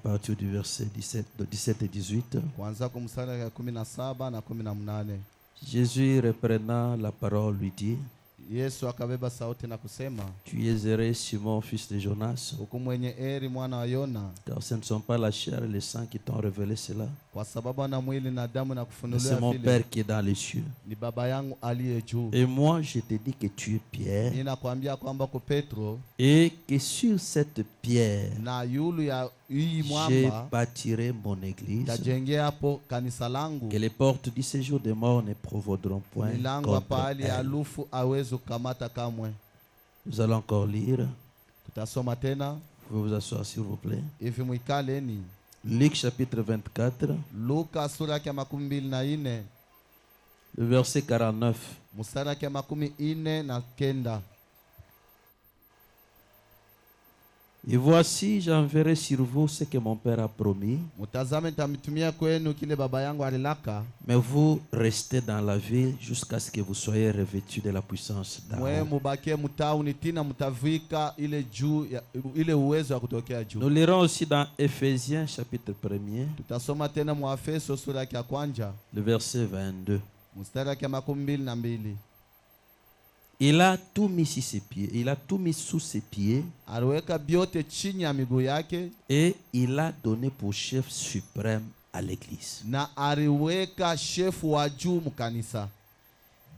partir du verset 17 et 18. kuanzia kwa mstari wa 17 na 18. Jésus, reprenant la parole, lui dit: Yesu akabeba sauti na kusema, Tu es heureux, Simon, fils de Jonas, huku mwenye heri mwana wa Yona, car ce ne sont pas la chair et le sang qui t'ont révélé cela, kwa sababu ana mwili na damu na mais kufunulia c'est mon vile, Père qui est dans les cieux. ni baba yangu aliye juu. Et moi, je te dis que tu es Pierre, Ninakwambia kwamba kwa Petro, et que sur cette pierre, na yulu ya hii je mwamba bâtirai mon église, tajengea hapo kanisa langu, que les portes du séjour des morts ne provoqueront point milango ya contre pahali ya elle. alufu awezi kukamata kamwe. Nous allons encore lire. Tutasoma tena Vous pouvez vous asseoir, s'il vous plaît. hivi, mwikaleni. Luc chapitre 24, Luka sura yake ya 24 le verset 49. mstari yake ya 49. Et voici, j'enverrai sur vous ce que mon Père a promis, Mutazame nitamitumia kwenu kile baba yangu alilaka, mais vous restez dans la ville jusqu'à ce que vous soyez revêtus de la puissance mwe d'Aaron. mubakie mutauni tina mutavika ile juu ile uwezo wa kutokea juu. Nous lirons aussi dans Éphésiens chapitre 1er, Tutasoma tena Muafeso sura yake ya kwanza le verset 22. mstari yake ya 22. Il a tout mis sous ses pieds, il a tout mis sous ses pieds, Aliweka vyote chini ya miguu yake et il a donné pour chef suprême à l'église. na aliweka shefu wa juu mkanisa.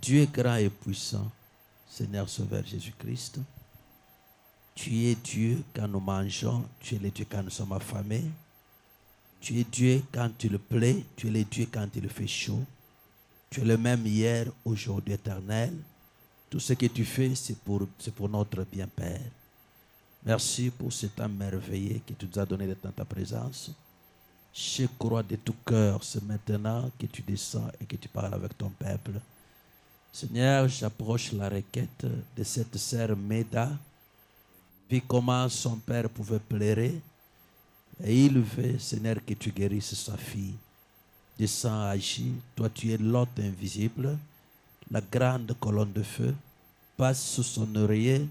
Dieu est grand et puissant, Seigneur Sauveur Jésus-Christ. Tu es Dieu quand nous mangeons, tu es le Dieu quand nous sommes affamés. Tu es Dieu quand tu le plais, tu es le Dieu quand il fait chaud. Tu es le même hier, aujourd'hui, éternel. Tout ce que tu fais, c'est pour notre bien, Père. Merci pour ce temps merveilleux que tu nous as donné d'être dans ta présence. Je crois de tout cœur, c'est maintenant que tu descends et que tu parles avec ton peuple. Seigneur, j'approche la requête de cette sœur Meda. Puis comment son père pouvait pleurer. Et il veut, Seigneur, que tu guérisses sa fille. Descends, agis. Toi, tu es l'hôte invisible, la grande colonne de feu. Passe sous son oreiller,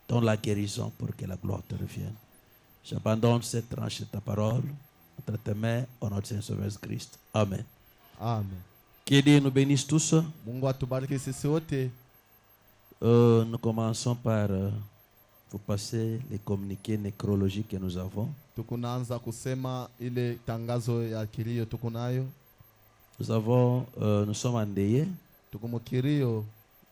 donne la guérison pour que la gloire te revienne. J'abandonne cette tranche de ta parole entre tes mains, au nom de Seigneur Sauveur Christ. Amen. Amen. Que Dieu nous bénisse tous. Mungu atubariki sisi wote. Nous commençons par vous passer les communiqués nécrologiques que nous avons. Tukunaanza kusema ile tangazo ya kilio tukunayo. Nous sommes endeuillés. Tukumukirio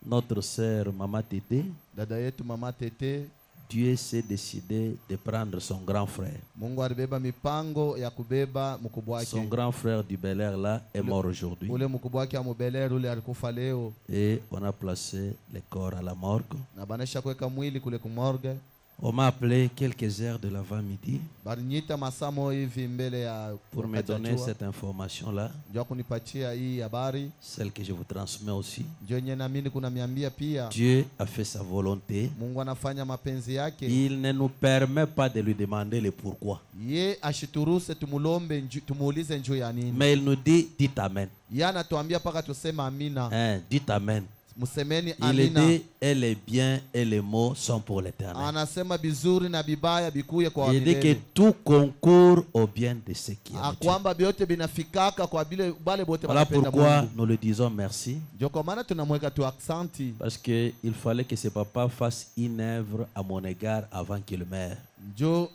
Notre sœur Mama Tété, dada yetu Mama Tete, Dieu s'est décidé de prendre son grand frère. Mungu alibeba mipango ya kubeba mkubwa wake. Son grand frère du Bel Air là est mort aujourd'hui. Ule mkubwa wake amubelera ule alikufa leo, Et on a placé le corps à la morgue. na banesha kuweka mwili kule kumorgue. On m'a appelé quelques heures de l'avant-midi Balinyita masamo hivi mbele ya pour me donner cette information-là, ndio kunipatia hii habari, celle que je vous transmets aussi. ndio yenye naamini kuna miambia pia. Dieu a fait sa volonté. Mungu anafanya mapenzi yake. Il ne nous permet pas de lui demander le pourquoi. Ye ashituruse tumulombe tumuulize njoo ya nini. Mais il nous dit, dites Amen. Ye anatuambia paka tusema amina. Dites Amen. Musemeni Il amina. dit, et les biens et les maux sont pour l'éternel. Anasema bizuri na bibaya bikuye kwa Il dit que milele. tout concourt au bien de ceux qui aiment Dieu. Kwamba vyote binafikaka kwa bale bote Voilà wanapenda pourquoi Mungu. nous le disons merci. Ndio kwa maana tunamweka tu aksanti. Parce qu'il fallait que ce papa fasse une œuvre à mon égard avant qu'il meure. Ndio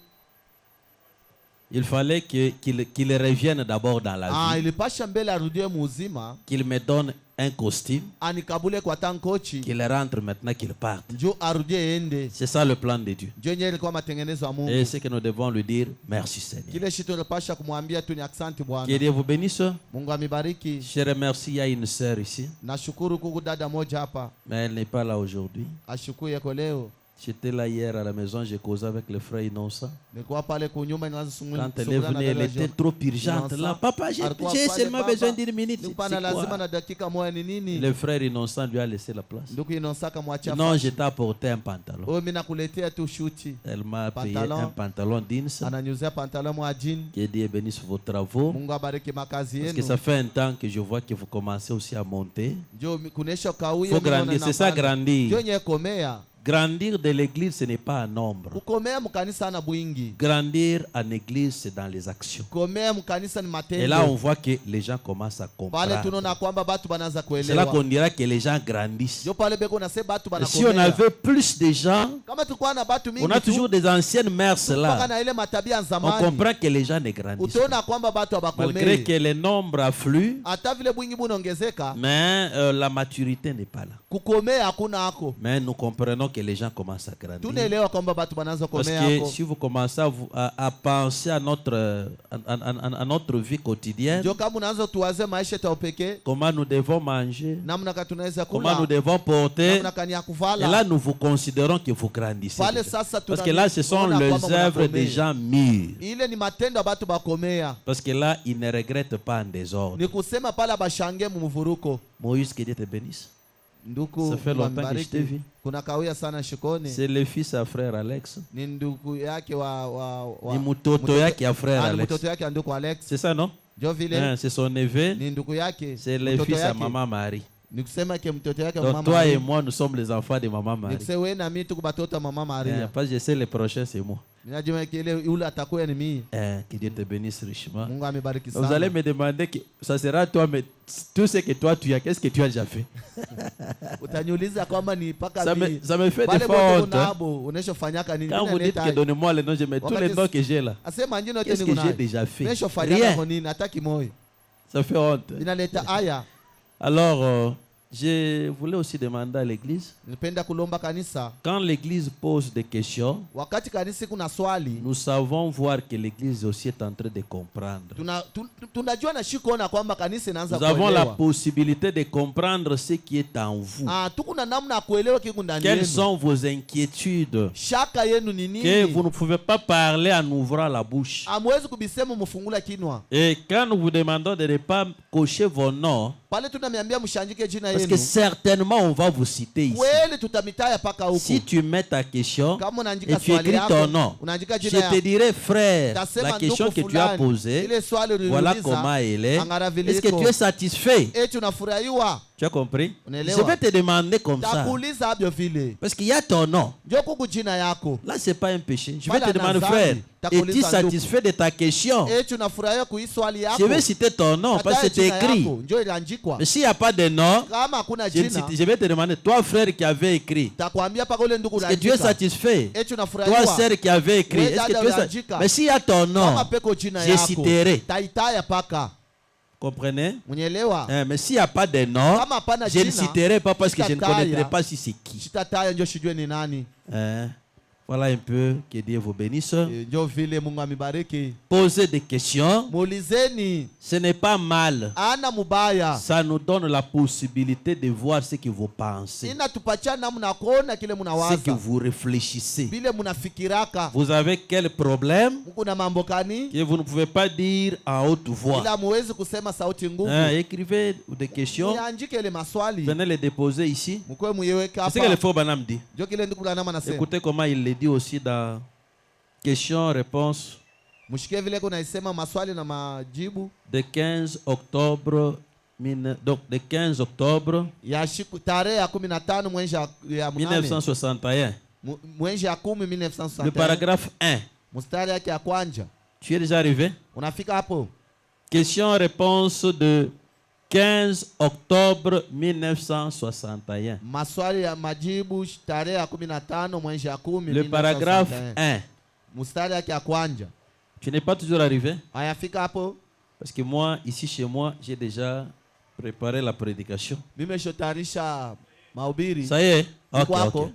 Il fallait qu'il revienne d'abord dans la vie. ilipasha mbele arudie muuzima, Qu'il me donne un costume. anikabule kwa tankochi. Qu'il rentre maintenant, qu'il parte. Ndio arudie ende. C'est ça le plan de Dieu. Ndio yenyewe ilikuwa matengenezo ya Mungu. Et c'est que nous devons lui dire merci Seigneur. Kile shitu ilipasha kumwambia tu ni aksanti Que Bwana. Dieu vous bénisse. Mungu amibariki. Je remercie, il y a une sœur ici, Nashukuru kuku dada moja hapa. mais elle n'est pas là aujourd'hui. Ashukuru yako leo. J'étais là hier à la maison, j'ai causé avec le frère Innocent. Nilikuwa pale kunyuma ninaanza Quand elle est venue, elle était trop urgente. Là, papa, j'ai seulement besoin d'une minute. C'est Nilikuwa na lazima quoi? na dakika moja ni nini? Le frère Innocent lui a laissé la place. Ndugu Inosaka mwachia. Non, je t'ai apporté un pantalon. Wewe mimi nakuletea tu shuti. Elle m'a payé Pantalon. un pantalon jeans. Ananyuzia pantalon mwa jean. Que Dieu bénisse vos travaux. Mungu abariki makazi Parce que yenu. ça fait un temps que je vois que vous commencez aussi à monter. Ndio kunesha Il kauye. faut grandir, c'est ça Ndio grandir. yenye komea. Grandir de l'église, ce n'est pas un nombre. Kukomea mkanisa na bwingi. Grandir en église, c'est dans les actions. Komea mkanisa ni matendo. Et là, on voit que les gens commencent à comprendre. Pale tunaona kwamba batu banaanza kuelewa. C'est là qu'on dira que les gens grandissent. Jo pale beko na se batu banakomea. Si on avait plus de gens, kama tulikuwa na batu mingi, on a toujours des anciennes mœurs là. na ile matabia On zamani. comprend que les gens ne grandissent pas. Utaona kwamba batu abakomea. Malgré que les nombres affluent, Hata vile bwingi bunaongezeka, mais la maturité n'est pas là. Kukomea hakuna hako. Mais nous comprenons que les gens commencent à grandir. Tunaelewa kwamba batu banaanza Parce komea que hako. si vous commencez à penser à notre vie quotidienne, Jo kama unaanza tuwaze maisha ya upekee, comment nous devons manger, namna tunaweza comment nous kula, devons porter, namna kani ya et kuvala. là nous vous considérons que vous grandissez. Pale déjà. sasa Parce que là ce sont les œuvres des gens mûrs. ile ni matendo ya batu bakomea. Parce que là ils ne regrettent pas en désordre. Ni kusema pale bashange mumuvuruko. Moïse, que Dieu te bénisse. Nduku Ça fait longtemps que je t'ai vu. kuna kawia sana shikoni. C'est le fils à frère Alex. Ni ndugu yake wa Ni mtoto yake ya frère ni Alex. mtoto yake ya ndugu Alex. C'est ça, non? Jo vile C'est son neveu. ni ndugu yake. C'est le mtoto fils à yake. maman Marie. Ni kusema ke mtoto yake Donc mama toi Maria. et moi, nous sommes les enfants de maman Ni Marie. kusema wewe na mimi tuko batoto mama Maria. Parce que je sais le prochain, c'est moi. Ninajua kile yule atakuwa ni mimi. Que Dieu te bénisse richement. Mungu amebariki sana. Vous allez me demander que ça sera toi, mais tout ce que toi tu as, qu'est-ce que tu as déjà fait? Utaniuliza kwamba ni paka Ça me fait des pale fois bote honte. Hein. unabo unashofanyaka nini? Quand vous dites que donnez-moi les noms, je mets tous les noms que j'ai là. Asema njino Qu'est-ce que j'ai déjà fait? Unashofanyaka Rien. kwa nini? Hataki moyo. Ça fait honte. Inaleta aya. Alors, je voulais aussi demander à l'église, Nipenda kulomba kanisa. quand l'église pose des questions, Wakati kanisa kuna swali, nous savons voir que l'église aussi est en train de comprendre. tunajua na shikuona kwamba kanisa inaanza Nous avons la kuelewa. possibilité de comprendre ce qui est en vous. Tuko na namna ya kuelewa kiko ndani Quelles yenu. sont vos inquiétudes Shaka yenu ni que nini? vous ne pouvez pas parler en ouvrant la bouche. Amwezi kubisema mfungula kinwa. Et quand nous vous demandons de ne pas cocher vos noms, Pale tunamiambia mshanjike jina parce que yenu. certainement on va vous citer ici. Kweli tutamitaya paka huko. Si tu mets ta question Kama et unaandika tu swali écris ton yako, nom, unaandika je jina te dirai, frère, Tasema la question ndugu que tu as fulani, posée, ile swali voilà uliuliza, comment elle est. angara vile Est-ce que iko. tu es satisfait? Eti unafurahiwa. Tu as compris? Unaelewa? Je vais te demander comme ça. Takuuliza abyo vile. Parce qu'il y a ton nom. Njoo kuku jina yako. Là, ce n'est pas un péché. Je vais Voilà, te demander, Nazari, frère, takuuliza es-tu ndugu. satisfait de ta question? Eti unafurahia kui swali yako. Je vais citer ton nom parce que c'est écrit. Njoo ilaandikwa. Mais s'il n'y a pas de nom, Kama hakuna je jina, vais te demander, toi, frère qui avait écrit, takwambia paka ule ndugu est-ce que tu es unaandika. satisfait? Eti Toi, unafurahiwa. sœur qui avait écrit, Wewe est-ce que dada tu es unaandika. satisfait? Mais s'il y a ton nom, Kama peko jina je yako. citerai. Taitaya paka. Comprenez? Mwenyelewa? Mais s'il n'y a pas de nom, Kama hapana je ne jina, citerai pas parce que je ne sitataya. connaîtrai pas si c'est qui. Shitataya njoo shijue ni nani. Voilà un peu, que Dieu vous bénisse. Njoo vile Mungu amibariki. Posez des questions, Muulizeni. ce n'est pas mal. Ana mubaya. Ça nous donne la possibilité de voir ce que vous pensez, Inatupatia namna kuona kile ce que mnawaza. vous réfléchissez. Vile mnafikiraka. Vous avez quel problème Kuna mambo kani? que vous ne pouvez pas dire en haute voix? Ila muwezi kusema sauti nguvu. Écrivez des questions, Niandike ile maswali. venez les déposer ici. Mkwe muyeweka C'est ce que le hapa. faux Banam dit. Njoo kile ndugu Branham anasema. Écoutez comment il le dit aussi dans questions-réponses Mshikie vile kuna isema maswali na majibu. de 15 octobre, donc de 15 octobre Ya shiku tarehe ya 15 mwezi ya 1961. mwezi ya 10 Le 1961. paragraphe 1. Mstari yake ya kwanza. Tu es déjà arrivé? Unafika hapo? Question-réponse de 15 octobre 1961. Maswali ya majibu tarehe ya 15 mwezi ya 10. Le paragraphe 1. Mstari yake ya kwanza. Tu n'es pas toujours arrivé? Hayafika hapo? Parce que moi, ici chez moi, j'ai déjà préparé la prédication. Nimeshotarisha mahubiri. Ça y est? Ok, Kwako. ok.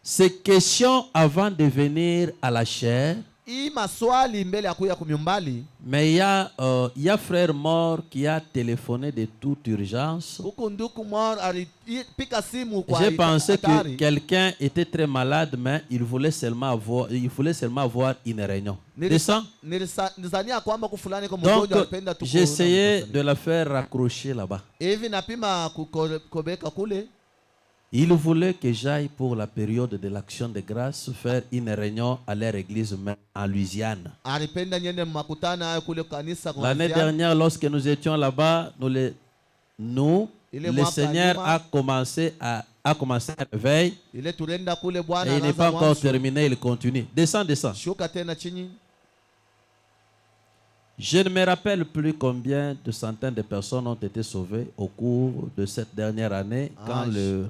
Ces questions avant de venir à la chair, Hii maswali mbele ya kuya kumyumbali. mais il y a frère mort qui a téléphoné de toute urgence. Huku nduku mor alipika simu kwa J'ai pensé que hatari. quelqu'un était très malade, mais il voulait seulement avoir une réunion. Descends. Nilizania kwamba kufulani kwa Donc, mgonjwa alipenda tu. j'ai essayé de la faire raccrocher là-bas. Hivi napima kukobeka kule. Il voulait que j'aille pour la période de l'action de grâce faire une réunion à leur église en Louisiane. Alipenda niende makutano hayo kule kanisa kwa L'année Louisiane. dernière, lorsque nous étions là-bas, le Seigneur a commencé à a commencé un réveil ile tulienda kule et Bwana il n'est anaanza pas encore mwanzo. terminé, il continue. Descends, descends. Shuka tena chini. Je ne me rappelle plus combien de centaines de personnes ont été sauvées au cours de cette dernière année quand le...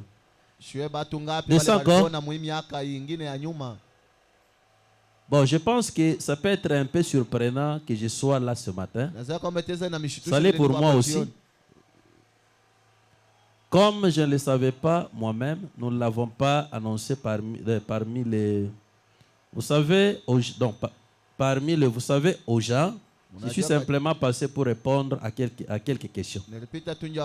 Shue batu ngapi Descends wale encore. walipona mwi miaka ingine ya nyuma. Bon, je pense que ça peut être un peu surprenant que je sois là ce matin. Nazia kwamba teza na mishitusho. Ça l'est ile pour ilikuwa moi hapa aussi. jioni. Comme je ne le savais pas moi-même, nous ne l'avons pas annoncé parmi les... Vous savez, parmi les... Vous savez, aux gens, je suis simplement passé pour répondre à quelques questions. Nilipita tu nje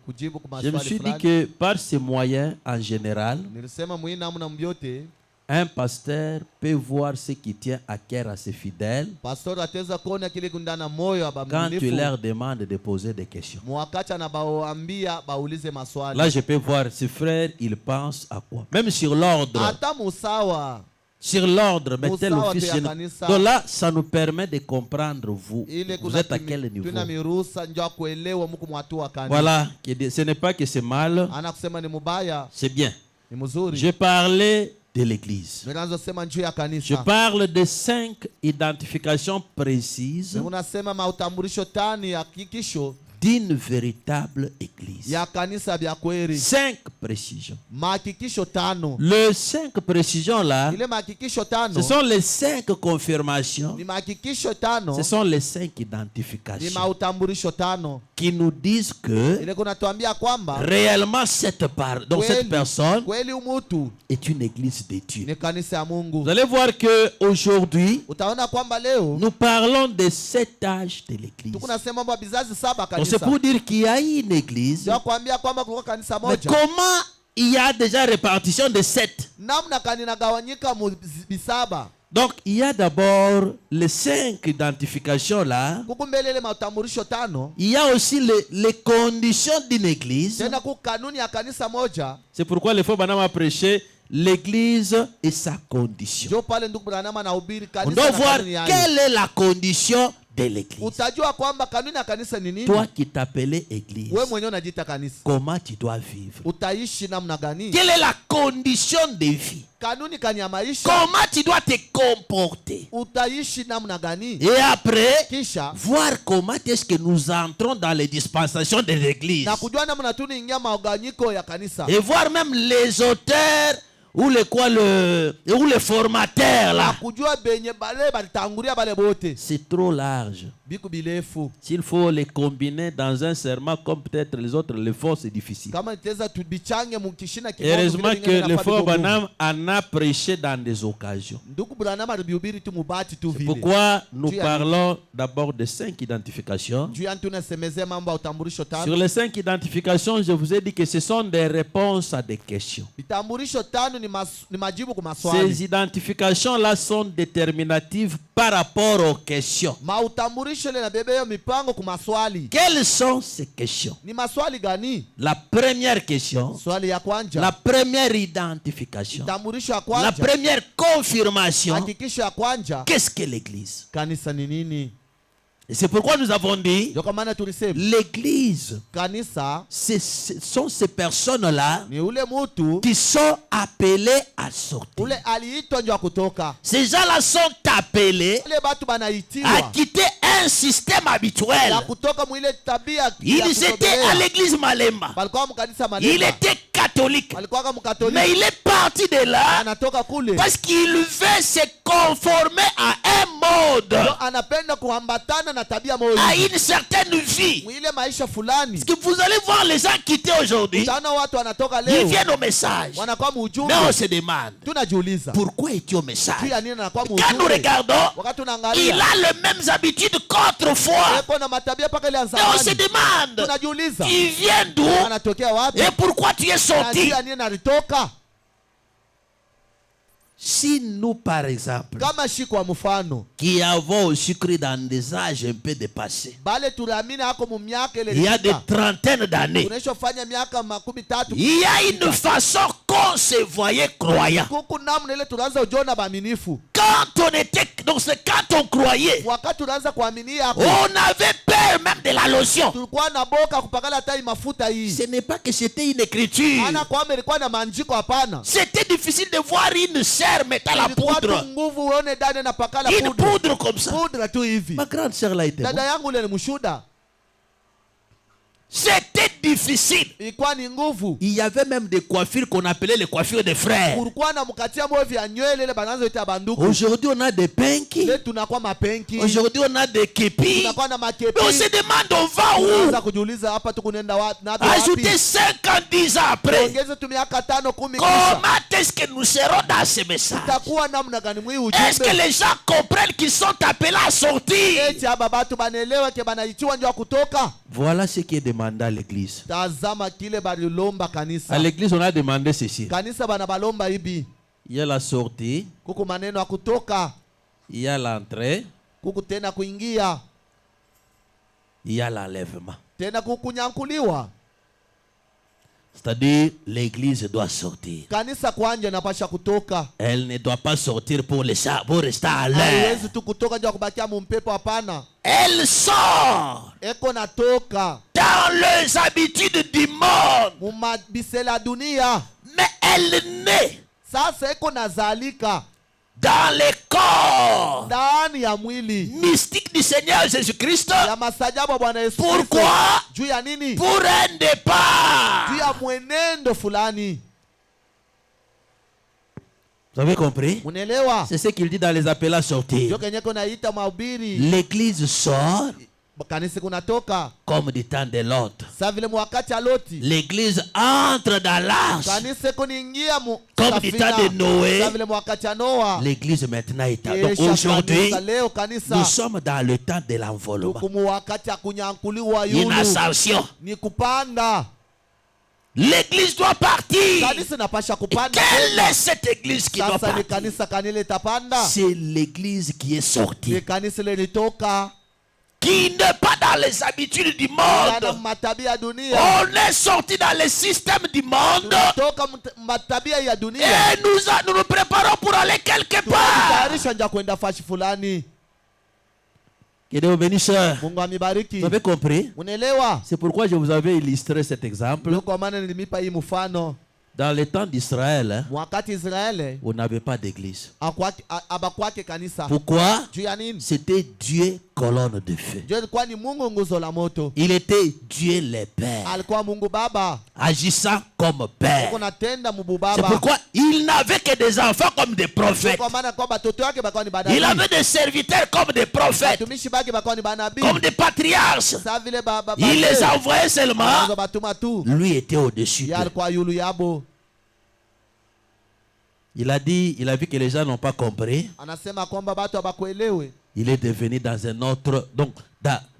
kujibu kwa Je me maswali suis dit fulani. que par ces moyens, en général, Nilisema mwi namna mbyote un pasteur peut voir ce qui tient à cœur à ses fidèles pastor ataweza kuona kile kundana moyo wa quand tu baminifu. leur demandes de poser des questions. Mwakati anabaambia baulize maswali. Là, je peux voir ces frères, ils pensent à quoi. Même sur l'ordre. Hata musawa. Sur l'ordre, mais tel Musawa office. tu ya kanisa. Donc là, ça nous permet de comprendre vous. Ile Vous êtes à quel niveau? tuna miruhusa njoo kuelewa mko mwatu wa kanisa. Voilà, ce n'est pas que c'est mal, Ana kusema ni mubaya, c'est bien. ni mzuri. Je parlais de l'église. Ninaanza sema njoo ya Je kanisa. parle de 5 identifications précises Unasema mautambulisho tani ya hakikisho d'une véritable église. ya kanisa bya kweli. 5 précisions. Mahakikisho tano. Les 5 précisions là, Ile mahakikisho tano ce sont les 5 confirmations. ni mahakikisho tano, Ce sont les 5 ni identifications mautambulisho tano. qui nous disent que Ile kunatuambia kwamba réellement cette personne kweli umutu est une église de Dieu. ni kanisa ya Mungu. Vous allez voir que aujourd'hui Utaona kwamba leo nous parlons de 7 âges de l'église. tukunasema mambo ya bizazi saba Donc kanisa. c'est pour dire qu'il y a une église. Ndio kuambia kwamba kulikuwa kanisa Mais moja. comment il y a déjà répartition de 7? Namna kanina gawanyika mu bisaba. Donc il y a d'abord les 5 identifications là. Kukumbele ile mautambulisho tano. Il y a aussi les conditions d'une église. Tena ku kanuni ya kanisa moja. C'est pourquoi le frère Branham a prêché l'église et sa condition. Ndio pale ndugu Branham anahubiri On kanisa doit na voir kanuni yake. quelle est la condition de l'église. Utajua kwamba kanuni ya kanisa ni nini? Toi qui t'appelais église, Wewe mwenyewe unajiita kanisa. comment tu dois vivre? Utaishi namna gani? Quelle est la condition de vie? Kanuni kani ya maisha. Comment tu dois te comporter? Utaishi namna gani? Et après, Kisha voir comment est-ce que nous entrons dans les dispensations de l'église. na kujua namna tunaingia mauganyiko ya kanisa. Et voir même les auteurs ou les formateurs Na là. kujua benye bale balitangulia bale bote. C'est trop large. Biku bilefu. S'il faut les combiner dans un serment comme peut-être les autres le font, c'est difficile. Kama nitaweza tubichange mukishina kimoja. Heureusement que le frère Branham en a prêché dans des occasions. Ndugu Branham alihubiri tu mubati tu C'est vile. pourquoi nous Tu as- parlons d'abord de 5 identifications. Juu yantu nasemezea mambo ya utambulisho Sur tano. les 5 identifications, je vous ai dit que ce sont des réponses à des questions. Vitambulisho tano ni majibu kwa Ces maswali. identifications-là sont déterminatives par rapport aux questions. Mautambulisho ile nabebe hiyo mipango kwa maswali. Quelles sont ces questions? Ni maswali gani? La première question, Swali ya kwanja. la première identification, Vitambulisho ya la kwanja. première confirmation, Hakikisho ya kwanja. qu'est-ce que l'église? Kanisa ni nini? Et c'est pourquoi nous avons dit, Ndio kwa maana tulisema l'église, kanisa ce sont ces personnes-là ni ule mutu qui sont appelées à sortir. ule aliitwa ndio kutoka. Ces gens-là sont appelés Wale batu à banaitiwa quitter un système habituel. ya kutoka mwile tabia ya Il était kutobelea. à l'église Malemba. Balikuwa mkanisa Il Malemba. était catholique. Balikuwa Mais mkatoliki. il est parti de là Anatoka kule. parce qu'il veut se conformer à un mode, Ndio anapenda kuambatana na tabia moja. à une certaine vie. Mwile maisha fulani. Parce que vous allez voir les gens quitter aujourd'hui, Utaona watu wanatoka ils leo. viennent au message. Wanakuwa Mais mujumbe. on se demande, Tunajiuliza. pourquoi es-tu au message? Juu ya nini anakuwa Quand nous mujumbe? regardons, Wakati il tunaangalia. a les mêmes habitudes qu'autrefois. Eko na matabia paka ile ya Mais on se zamani. demande, Tunajiuliza. tu viens d'où Anatokea wapi? et pourquoi tu es Na sorti? juu ya nini alitoka? Si nous, par exemple, Kama shi kwa mfano. qui avons aussi cru dans des âges un peu dépassés, Bale tuliamini hako mu miaka ile il y a des ilipita. trentaines d'années, Tunashofanya miaka 13. il y a une façon qu'on se voyait croyant. kuku namna ile tunaanza ujiona baaminifu. Quand on était, donc c'est quand on croyait, Wakati tunaanza kuamini hapo, on avait peur même de la lotion. tulikuwa na boka kupakala tai mafuta hii. Ce n'est pas que c'était une écriture. Ana kwamba ilikuwa na maandiko, hapana. C'était difficile de voir une sœur mettant la Ilikuwa tu poudre. nguvu uone dada na pakala Une poudre. poudre comme ça. Poudre tu hivi. Ma grande sœur là était Dada bonne. yangu ile ni mshuda. C'était difficile. Ilikuwa ni nguvu. Il y avait même des coiffures qu'on appelait les coiffures de frères. Kulikuwa na mkatia mwe vya nywele ile banazo ita banduku. Aujourd'hui, on a des pinky. Ile tunakuwa mapenki. Aujourd'hui, on a des képis. Tunakuwa na makepi. Mais on se demande, on va où? Unaweza kujiuliza hapa tu kunaenda wapi na wapi? Ajouter 5 ans, 10 ans après. Ongeze tu miaka 5 10 kisha. Comment est-ce que nous serons dans ce message? Itakuwa namna gani mwi Est-ce que ujumbe? les gens comprennent qu'ils sont appelés à sortir? Eti haba batu banaelewa ke banaitiwa ndio kutoka. Voilà ce qui est demandé à l'église. Tazama kile balilomba À kanisa. l'église, on a demandé ceci. Kanisa bana balomba hivi. Il y a la sortie, Kuku maneno ya kutoka, il y a l'entrée, kuku tena kuingia, il y a l'enlèvement. tena kukunyankuliwa. C'est-à-dire, l'église doit sortir. Kanisa kwanja napasha kutoka. Elle ne doit pas sortir pour rester à l'air. Haiwezi tu kutoka ndio kubakia mumpepo, hapana. Elle sort Eko natoka dans les habitudes du monde. mumabisela dunia. Mais elle naît Sasa eko nazalika dans les corps ndani ya mwili mystiques du Seigneur Jésus-Christ. ya masajabu ya Bwana Yesu Kristo. Pourquoi? Juu ya nini? Pour un départ. Juu ya mwenendo fulani. Vous avez compris? Unaelewa? C'est ce qu'il dit dans les appels à sortir. Ndio kenyeko naita mahubiri. L'église sort Kanisa kunatoka comme du temps de Lot. sa vile mwakati ya Loti. L'église entre dans l'arche Kanisa kuniingia mu comme du temps de Noé. sa vile mwakati ya Noa. L'église maintenant est à... Donc Kesha aujourd'hui, kanisa, leo kanisa nous sommes dans le temps de l'envolement. tukumu wakati ya kunyankuliwa Une yulu. ascension. Ni kupanda. L'église doit partir. Kanisa inapasha Et kupanda. quelle est cette église qui doit Sasa ni partir? kanisa kanile tapanda. C'est l'église qui est Ni sortie, kanisa ile litoka. qui n'est pas dans les habitudes du Yana monde. matabia ya dunia. On est sorti dans le système du monde Tunatoka matabia ya dunia. et nous nous préparons pour aller quelque part. Tunajitayarisha nja kwenda fashi fulani. Que Dieu vous bénisse. Mungu amibariki. Vous avez compris? Unaelewa? C'est pourquoi je vous avais illustré cet exemple. Ndio kwa maana nilimipa hii mfano. Dans le temps d'Israël, Wakati Israeli on n'avait pas d'église. abakwake kanisa. Pourquoi? Juu ya nini? C'était Dieu colonne de feu. Ndio alikuwa ni Mungu nguzo la moto. Il était Dieu le Père, Alikuwa Mungu Baba. agissant comme Père. Uko natenda Mungu C'est Baba. pourquoi il n'avait que des enfants comme des Ndio prophètes. kwa maana kwa batoto yake bakawa ni Il banabii. avait des serviteurs comme des prophètes, Watumishi bake bakawa ni banabii. comme des patriarches. Sasa vile baba Il les envoyait seulement. batuma tu. Lui était au-dessus Yeye d'eux. alikuwa yulu yabo. Il a dit, il a vu que les gens n'ont pas compris. Anasema kwamba batu abakuelewe. Il est devenu dans un autre, donc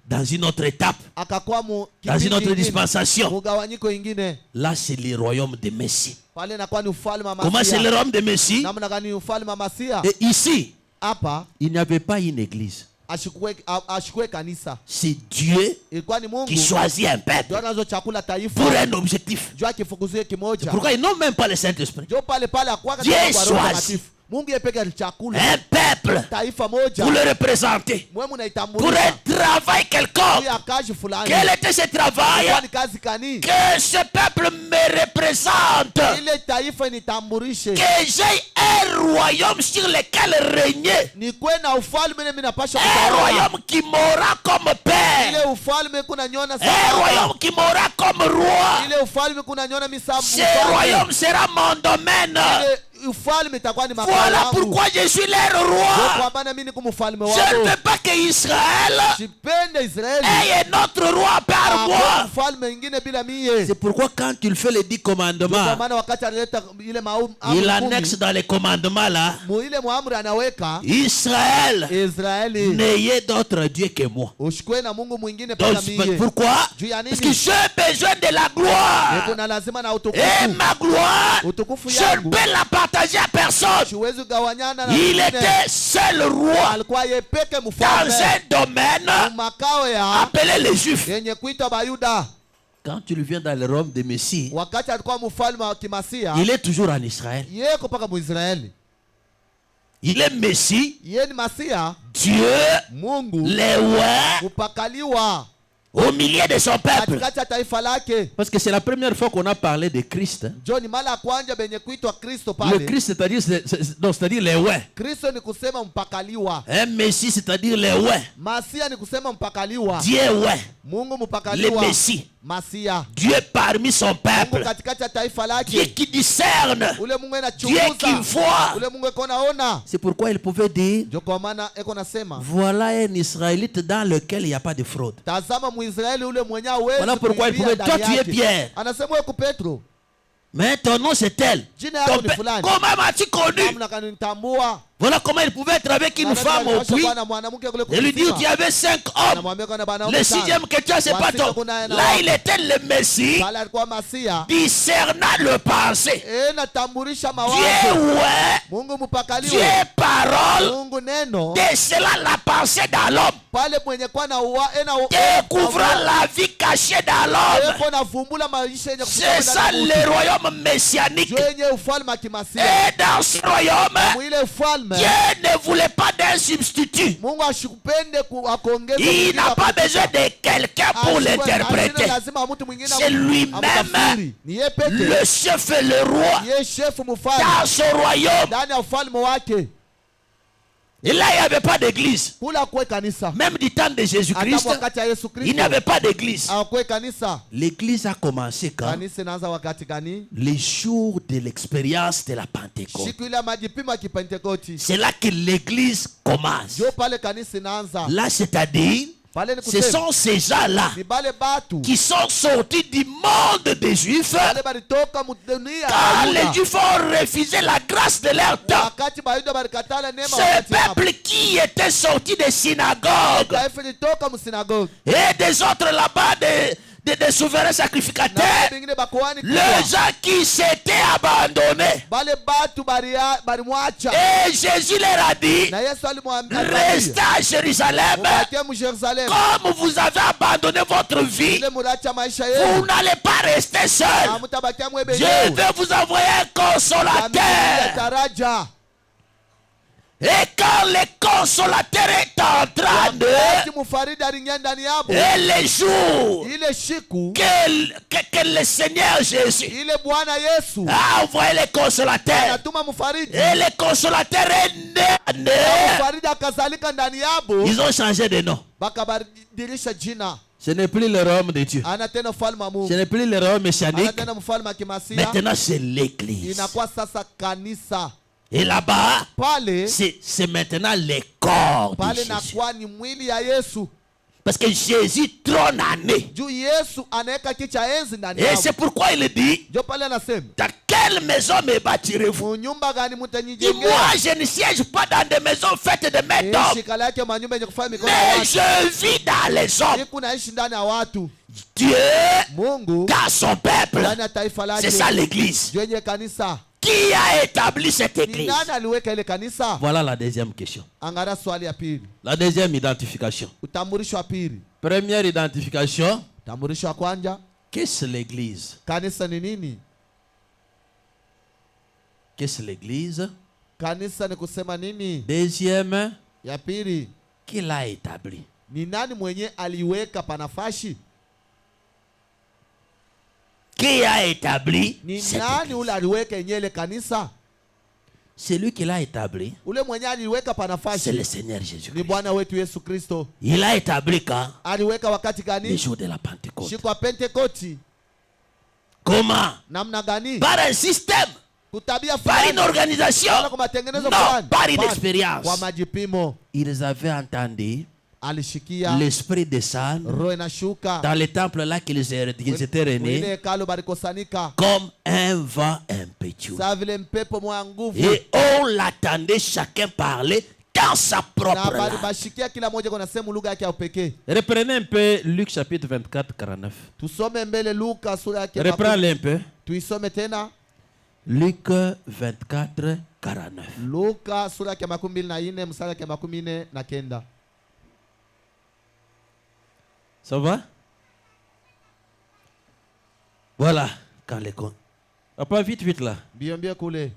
dans une autre étape, Akakuwa mu dans une kipindi autre ingine. dispensation. Mugawanyiko ingine. Là, c'est le royaume de Messie. Pale nakuwa ni ufalme wa Comment c'est le Masia. royaume de Messie? Namna gani ufalme wa Masia? Et ici, Hapa il n'y avait pas une église. ashikwe kanisa. C'est Dieu Ilikuwa ni Mungu. qui choisit un peuple Ndio anazo chakula taifa. pour un objectif. Jua kifukuzie kimoja. Pourquoi ils n'ont même pas le Saint-Esprit? Ndio pale pale akwa Dieu katika Roho choisit. Mtakatifu. Mungu yepeka chakula. Un peuple Taifa moja. pour le représenter. Mwe Pour mnaitambulisha. un travail quelconque. Ya kazi fulani. Quel était ce travail? Ilikuwa ni kazi kani? Que ce peuple me représente. Ile taifa nitambulishe. Que j'ai un royaume sur lequel régner. Ni kwe na ufalme mimi napasha Un kutawala. royaume qui m'aura comme père. Ile ufalme kuna nyona Un sana. royaume qui m'aura comme roi. Ile ufalme kuna nyona misabu. Ce royaume sera mon domaine. Ile ufalme itakuwa ni makao Voilà yangu. pourquoi je suis leur Ndio roi. kwa maana mimi niko mfalme Je ne wao. veux pas que Israël Sipende Israeli. ait un autre roi par Hakuna moi. mfalme ingine bila mie. C'est pourquoi quand il fait les 10 Kwa commandements, maana wakati analeta ile il annexe dans les commandements là, ile muamri anaweka Israël, Israeli n'ayez d'autre Dieu que moi. ushikwe na Mungu mwingine Donc, paka mie. pourquoi? Juu ya nini? Parce que j'ai besoin de la gloire. Kuna lazima na Et utukufu. ma gloire, Utukufu je ne yangu peux la partager à personne. siwezi gawanyana na Il wengine. était seul roi Alikuwa yepeke dans mfalme un domaine makao ya appelé les Juifs. yenye kuitwa Bayuda. quand il vient dans le royaume de Messie, wakati alikuwa mfalme wa kimasia, il est toujours en Israël. yeye kupaka Muisraeli. Il est Messie, Yeye ni Masia, Dieu, Mungu, les rois, kupakaliwa au milieu de son peuple. katikati ya taifa lake. Parce que c'est la première fois qu'on a parlé de Christ. Hein. John mala ya kwanza benye kuitwa Kristo Le pale. Christ, c'est-à-dire, c'est-à-dire les rois. Kristo ni kusema mpakaliwa. Un Messie, c'est-à-dire les rois. Masia ni kusema mpakaliwa. Dieu, ouais. Mungu Le mpakaliwa. Messie. Masia. Dieu parmi son Mungu peuple. katikati ya taifa Dieu lake. qui discerne. Ule Mungu Dieu qui anachunguza. voit. Ule Mungu eko naona. C'est pourquoi il pouvait dire, Ndio kwa maana eko nasema, voilà un Israélite dans lequel il n'y a pas de fraude. tazama Muisraeli ule mwenye hawezi Voilà pourquoi il kuingia pouvait, toi ndani tu es yake. Pierre. Anasema wewe ku Petro. Mais ton nom c'est tel. Jina yako ni Ton fulani. comment m'as-tu connu? Namna kanitambua. Voilà comment il pouvait être avec une femme au puits et lui dire, tu avais 5 hommes. Le sixième que tu as, c'est pas ton. Là, il était le Messie discernant le passé. Dieu, ouais. Dieu, parole, décelant la pensée dans l'homme. Découvrant la vie cachée dans l'homme. C'est ça le royaume messianique. Et dans ce royaume, Dieu ne voulait pas d'un substitut. Il n'a pas besoin de quelqu'un pour l'interpréter. C'est lui-même le chef et le roi dans son royaume. Et là, il n'y avait pas d'église. Même du temps de Jésus-Christ, il n'y avait pas d'église. L'église a commencé quand? Les jours de l'expérience de la Pentecôte. C'est là que l'église commence. Là, c'est-à-dire, ce sont ces gens-là qui sont sortis du monde des Juifs quand les Juifs ont refusé la grâce de leur temps. Ce peuple qui était sorti des synagogues et des autres là-bas, des souverains sacrificateurs, les gens qui s'étaient abandonnés. Et Jésus leur a dit, restez à Jérusalem. Comme vous avez abandonné votre vie, vous n'allez pas rester seul. Je vais vous envoyer un consolateur. Et quand le consolateur est en train de... Et les jours que le Seigneur Jésus a envoyé le consolateur. Et le consolateur est né. Ils ont changé de nom. Ce n'est plus le royaume de Dieu. Ce n'est plus le royaume messianique. Maintenant c'est l'église. Et là-bas, c'est maintenant les corps de Jésus. Parce que Jésus trône en eux. Et c'est pourquoi il dit, dans quelle maison me bâtirez-vous? Et moi, je ne siège pas dans des maisons faites de mains d'hommes, mais je vis dans les hommes. Dieu, dans son peuple, c'est ça l'église. Qui a établi cette église? Voilà la deuxième question. La deuxième identification. Première identification. Qu'est-ce l'église? Qu'est-ce l'église? Deuxième. Qui l'a établi? Qui a établi cette église? Celui qui l'a établi, c'est le Seigneur Jésus-Christ. Il a établi quand? Le jour de la Pentecôte. Comment? Par un système, par une organisation, non, par une expérience. Ils avaient entendu l'esprit descendre dans le temple là qu'ils étaient réunis comme un vent impétueux. Et on l'attendait chacun parler dans sa propre langue. Reprenez un peu Luc chapitre 24, 49. Reprends-le un peu. Luc 24, 49. Ça va? Voilà. Quand les con... Papa, vite, vite là. Mbio mbio kule.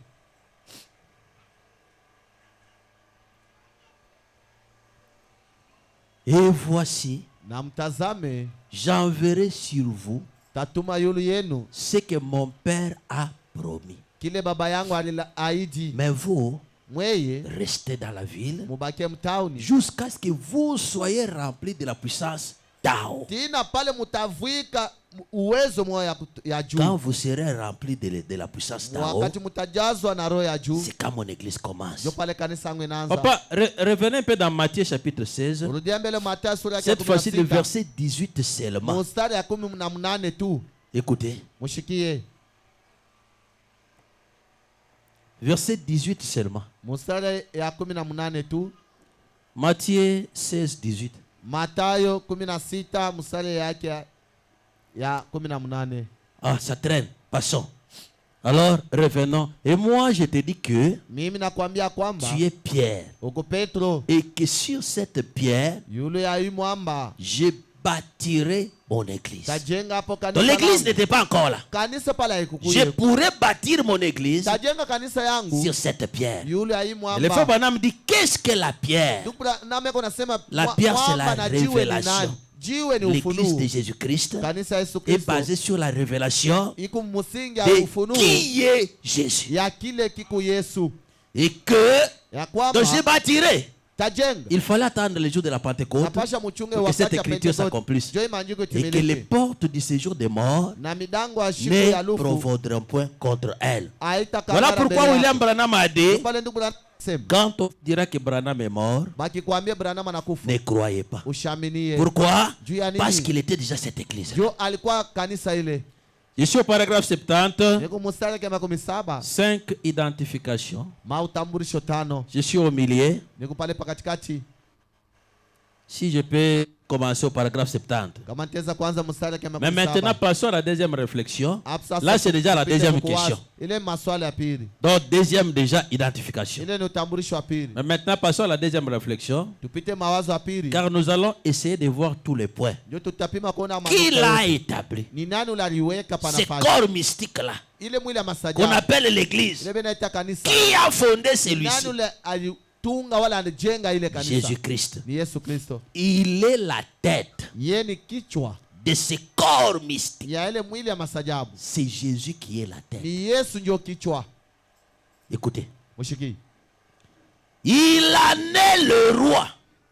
Et voici, Na mtazame, j'enverrai sur vous tatuma yulu yenu ce que mon Père a promis. kile baba yangu aliahidi. Mais vous, Mweye restez dans la ville mubake mtauni jusqu'à ce que vous soyez remplis de la puissance d'Ao. tina pale mutavwika uwezo moyo ya juu. Quand vous serez remplis de la puissance d'Ao, Wakati mutajazwa na roho ya juu, c'est quand mon église commence. ndio pale kanisa yangu inaanza. Papa, revenez un peu dans Matthieu chapitre 16. Rudia mbele Mathayo sura ya Cette fois-ci, le 16. verset 18 seulement. Mstari ya 18 tu. Écoutez. Mushikie. Verset 18 seulement. Mstari ya 18 tu. Matthieu 16, 18. Mathayo 16 mstari yake ya 18. Ah, ça traîne. Passons. Alors, revenons. Et moi, je te dis que Mimi nakwambia kwamba tu es Pierre. uko Petro, Et que sur cette pierre, yule ya hii mwamba je bâtirai mon église. tajenga hapo Donc kanisa. l'église langu. n'était pas encore là. Kanisa pala Je ikukuye. pourrais bâtir mon église Tajenga kanisa yangu sur cette pierre. yule ya hii Et mwamba. le frère Branham dit, qu'est-ce que la pierre? Nameko nasema La pierre, c'est la mwamba na jiwe ni révélation. nani? Jiwe ni L'église ufunuo. de Jésus-Christ Kanisa Yesu est Kristo basée sur la révélation iko msingi ya de ufunuo qui est Jésus. ya kile kiko Yesu, Et que, ya kwamba donc je bâtirai. tajenga. Il fallait attendre le jour de la Pentecôte Napasha muchunge pour que cette wakati ya écriture Pentecote. s'accomplisse. Ndio maandiko Et que les itimilike. portes du séjour des morts Na midango ya shimo ne ya lufu provoqueront point contre elle. haitakaa Voilà mbele pourquoi yako. William Branham a dit, Pale ndugu Branham sema, quand on dira que Branham est mort, bakikwambia Branham anakufa, ne croyez pas. ushaminie. Pourquoi? Juu ya nini? Parce qu'il était déjà cette église. Jo alikuwa kanisa ile. Je suis au paragraphe 70. Niko mstari kama 17, 5 identifications. mautambulisho 5. Je suis au milieu. Niko pale pakatikati. Si je peux commencer au paragraphe 70. Kama nitaweza kuanza mstari kama 17. Mais maintenant, passons à la deuxième réflexion. Hapo sasa Là, c'est déjà la tupite deuxième mkuwazi. question. Ile maswali ya pili. Donc, deuxième déjà identification. Ile ni utambulisho wa pili. Mais maintenant, passons à la deuxième réflexion. Tupite mawazo ya pili. Car nous allons essayer de voir tous les points. Ndio tutapima kuona Qui maneno. l'a établi? Ni nani ulaliweka Ce panafasi? corps mystique-là, Ile mwili ya qu'on masajabu. appelle l'église. Ile bena ita kanisa. Qui a fondé Nani celui-ci? ule alitunga wala alijenga ile kanisa? Jésus-Christ. Ni Yesu Kristo. Il est la tête Yeye ni kichwa de ce corps mystique. ya ile mwili ya masajabu. C'est Jésus qui est la tête. Ni Yesu ndio kichwa. Écoutez. Mushiki. Il en est le roi,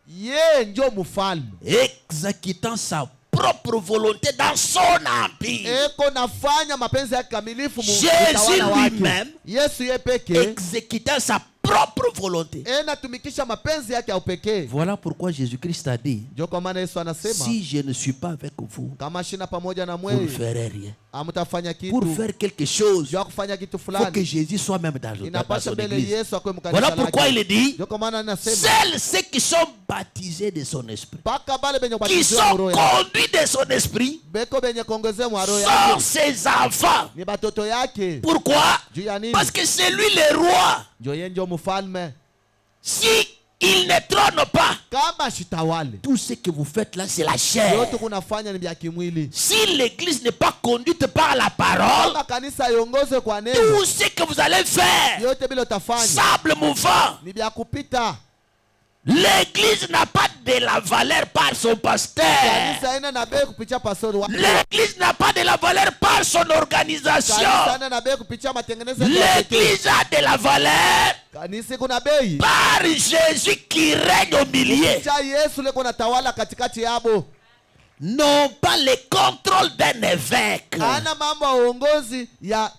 Yeye ndio mfalme. exécutant sa propre volonté dans son empire. Eko nafanya mapenzi yake kamilifu Jésus utawala wake. lui-même Yesu yeye peke exécutant sa propre volonté. natumikisha mapenzi yake ya upekee. Voilà pourquoi Jésus-Christ a dit, Ndio kwa maana Yesu anasema si je ne suis pas avec vous, kama shina pamoja na vous ne mwewe ferez rien. amtafanya Pour kitu. faire quelque chose, Ndio kufanya kitu il faut que fulani. Jésus soit même dans Inapasha son mbele église. Yesu akwe mkanisa Voilà pourquoi il dit, Ndio kwa maana anasema seuls ceux qui sont baptisés de son esprit, paka bale benye qui kubatizwa sont roho yake. conduits de son esprit, Beko benye kuongezea mwa roho sont yake. ses enfants. Ni batoto yake. Pourquoi? Juu ya nini? Parce que c'est lui le roi. Ndio yeye ndio mfalme. Si il ne trône pas, Kama shitawale. tout ce que vous faites là, c'est la chair. Yote kunafanya ni vya kimwili. Si l'église n'est pas conduite par la parole, Kama kanisa iongozwe kwa neno. tout ce que vous allez faire, Yote bila utafanya sable mouvant, ni vya kupita. l'église n'a pas de la valeur par son pasteur. Kanisa haina na bei kupitia pastori wake. L'église n'a pas de la valeur par son Kanisa organisation. haina na bei kupitia matengenezo ya pekee. L'église a de la valeur Kanisa kuna bei. par Jésus qui règne au milieu. Cha Yesu leko natawala katikati yabo. Non pas le contrôle d'un évêque. Hana mambo ya uongozi ya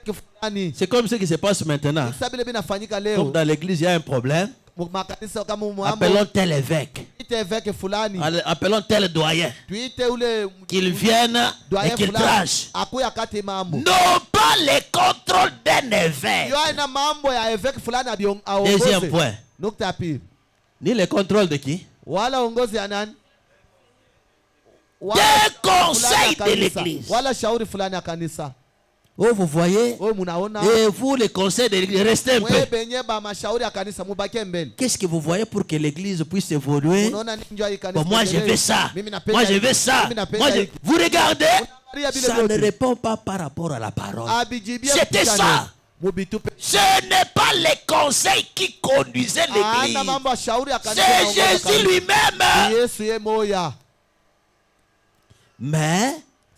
kifani. C'est comme ce qui se passe maintenant. Sasa vile binafanyika Comme leo. dans l'église, il y a un problème. Makanisa kama mwambo. Appelons tel évêque. Tuite eveke fulani. Appelons tel doyen. Tuite ule Qu'il vienne et doyen qu'il fulani. tranche. Akuya kati mambo. Non pas le contrôle d'un évêque. Yo ina mambo ya eveke fulani Deuxième aongoze. point. Nukta ya pili. Ni le contrôle de qui? Wala uongozi ya nani? Des conseils fulani ya de kanisa. l'église. Wala shauri fulani ya kanisa. Oh, vous voyez? Wewe munaona? Et vous, les conseils de l'église, restez un peu. Wewe benye ba mashauri ya kanisa mubakie mbele. Qu'est-ce que vous voyez pour que l'église puisse évoluer? Unaona nini njoo hii kanisa? Bon, moi, je veux ça. Mimi napenda Moi, je hiki. veux ça. Mimi napenda Moi, hiki. vous regardez? Unaangalia vile Ça ne vyote. répond pas par rapport à la parole. Abijibia C'était kupita ça. neno. Mubitupe. Ce n'est pas les conseils qui conduisaient l'église. Ana mambo ya shauri ya kanisa. C'est yanaongoza Jésus kanisa. lui-même. Ni Yesu ye moya. Mais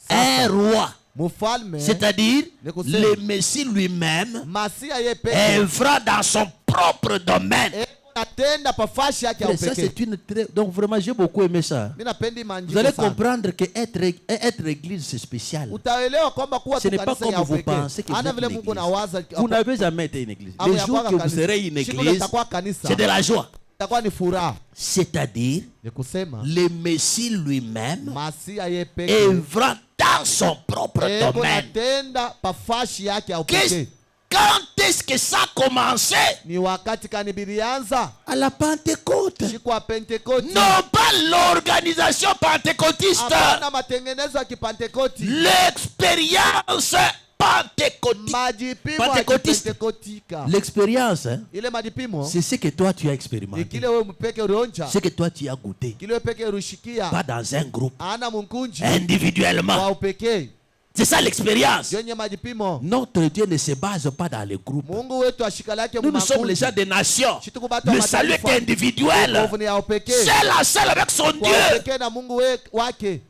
un roi, Mufalme. c'est-à-dire Ni kusema. le Messie lui-même, Masia ye peke. œuvrant dans son propre domaine. Natenda pafashi yake ya Mais ça, upekee. c'est une très... Donc vraiment, j'ai beaucoup aimé ça. Mimi napendi Vous maandiko allez sana. comprendre que être église, c'est spécial. Utaelewa kwamba kuwa Ce tu n'est pas kanisa comme ya vous upekee. pensez que vous Ana êtes vile une Mungu église. nawaza. Vous n'avez jamais été une église. Amu Le ya jour kwaka que vous kanisa. serez une Siku ile église, itakuwa kanisa. c'est de la joie. Itakuwa ni furaha. C'est-à-dire, Ni kusema le Messie lui-même, Masia ye peke. œuvrant dans son propre Eko domaine. natenda pafashi yake ya Qu'est-ce- upekee. Quand est-ce que ça a commencé? Ni wakati kani bilianza À la Pentecôte. siku ya Pentekoti. Non pas l'organisation pentecôtiste. Hapana matengenezo ya kipentekoti. L'expérience pentecôtique. Majipimo ya Pentecotiste. kipentekotika. L'expérience, hein, Ile majipimo c'est ce que toi tu as ni expérimenté. kile wewe mpeke ulionja. Ce que toi tu as goûté. Kile wewe peke urushikia. Pas dans un groupe. Ana munkunji Individuellement. wa upekee. C'est ça l'expérience. Yenye majipimo. Notre Dieu ne se base pas dans les groupes. Mungu wetu ashikalake Nous sommes les gens des nations. Le salut est individuel. Nguvu ni ya upekee. Seul à seul avec son Kwa Dieu. upekee na Mungu wake.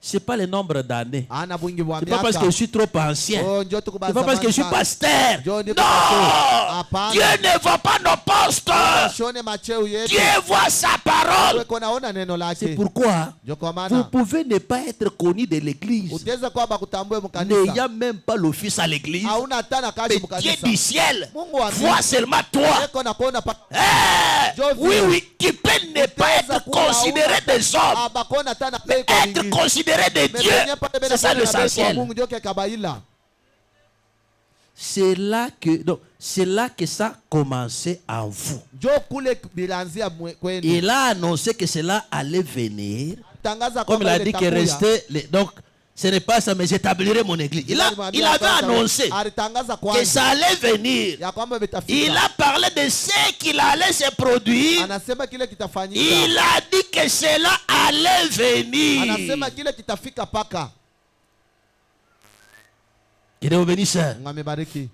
C'est pas le nombre d'années. Ana mwingi wa C'est pas parce que je suis trop ancien. Oh, njoo C'est tukubaza pas parce que je suis mansa. pasteur. Njoo ni Non! pastor. Hapana. Dieu ne voit pas nos postes. Shone macheo yetu. Dieu voit sa parole. Wewe konaona neno C'est lake. pourquoi Ndio kwa vous maana pouvez ne pas être connu de l'église, utaweza kwamba kutambue mkanisa. n'ayant même pas l'office à l'église. Hauna hata na kazi Mais Dieu mkanisa. du ciel Mungu wa mbingu. voit seulement toi. Eko na kuona pa. Oui, oui, tu peux ne pas être considéré des hommes, Abakona hata na pei kwa être wingi. considéré de Dieu. C'est ça l'essentiel. Mungu ndio kabaila. C'est là que ça a commencé en vous. Njoo kule bilanzia kwenu. Il a annoncé que cela allait venir. Tangaza Comme il kwamba a ile dit que takuya. rester. Donc, ce n'est pas ça, mais j'établirai mon église. Il avait annoncé alitangaza que kwanza ça allait venir. ya kwamba vitafika. Il a parlé de ce qu'il allait se produire. Anasema kile kitafanyika. Il a dit que cela allait venir. Anasema kile kitafika paka. Que Dieu vous bénisse. Ngamebariki.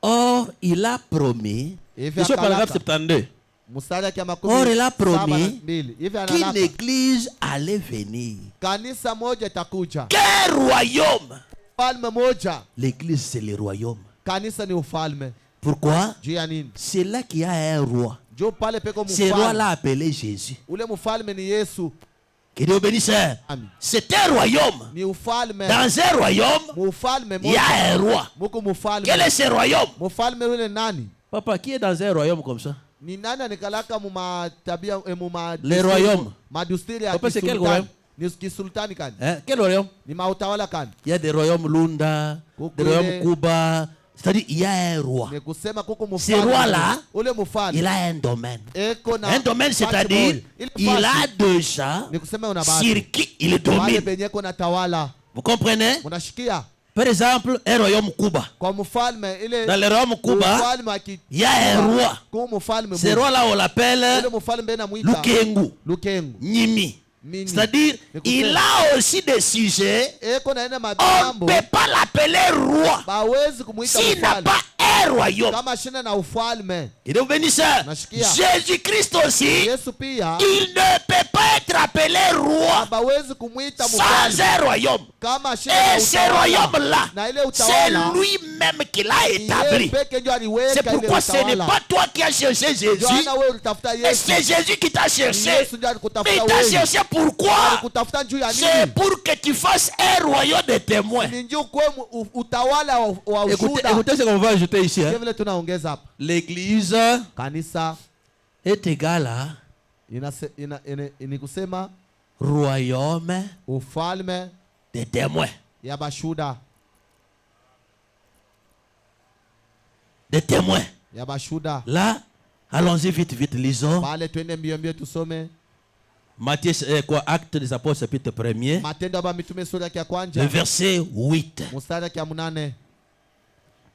Or, il a promis. Hivi Je suis au paragraphe akalata. 72. Mstari yake ya makumi Or, il a saba na promis mbili. Hivi qu'une analaka. église allait venir. Kanisa moja itakuja. Quel royaume? Ufalme moja. L'église, c'est le royaume. Kanisa ni ufalme. Pourquoi? Juu ya nini? C'est là qu'il y a un roi. Juu pale peko Ce mfalme. roi-là appelé Jésus. Ule mfalme ni Yesu. Que Dieu bénisse. Amen. C'est un royaume. Ni ufalme. Dans un royaume, Mufalme il y a moja. un roi. Muko mufalme. Quel est ce royaume? Mufalme ule nani? Papa, qui est dans un royaume comme ça? Ni nani anikalaka muma tabia muma Le royaume. madusturi ya Papa, c'est quel kisultani. royaume? Ni kisultani kani? Hein? Quel royaume? Ni mautawala kani? Il y a des royaumes Lunda, des Kukule. royaumes Kuba. C'est-à-dire, il y a un roi. Ni kusema kuko Ce mufalme. roi-là, Ule mufalme. Il a un domaine. Eko na Un domaine, fasi c'est-à-dire, moja. Ile il fasi. a déjà Ni kusema una sur bahati. qui il Wale domine. benye kuna tawala. Vous comprenez? Unashikia? Par exemple, un royaume Kuba. Kwa mfalme ile Dans le royaume Kuba, mfalme aki il y a un roi. kwa mfalme Ce roi-là, on l'appelle Ule mfalme bena muita Lukengu, Lukengu. Nimi. Mini. C'est-à-dire, il a aussi des sujets. Eko na ina On ne mabambo. peut pas l'appeler roi Bawezi kumuita s'il n'a mfalme. pas un royaume. Kama shina na ufalme. Et donc, bénissez. Nasikia. Jésus-Christ aussi, Yesu pia il ne peut pas être appelé roi bawezi kumuita sans mfalme. un royaume. Kama shina na Et ce utawala. royaume-là, Na ile c'est utawala. lui-même qui l'a Yeye établi. peke ndio aliweka C'est ile pourquoi ce n'est utawala. pas toi qui as cherché Jésus, Ndio ana wewe ulitafuta mais Yesu. c'est Jésus qui t'a cherché. Yesu ndio Mais alikutafuta il t'a wewe. cherché pourquoi? Alikutafuta juu ya C'est nini? pour que tu fasses un royaume de témoins. Ni njoo kwa utawala wa ushuhuda. Écoutez ce qu'on va ajouter ici. Kile vile tunaongeza hapa. L'église Kanisa est égale à ni kusema royaume ufalme de témoins. ya bashuda. Des témoins. Ya bashuda. Là, allons-y vite, vite, lisons. Pale twende mbio mbio tusome. Matthieu, Actes des Apôtres, chapitre 1er, Matendo ya Mitume sura ya le kwanza. verset 8. Mstari ya 8.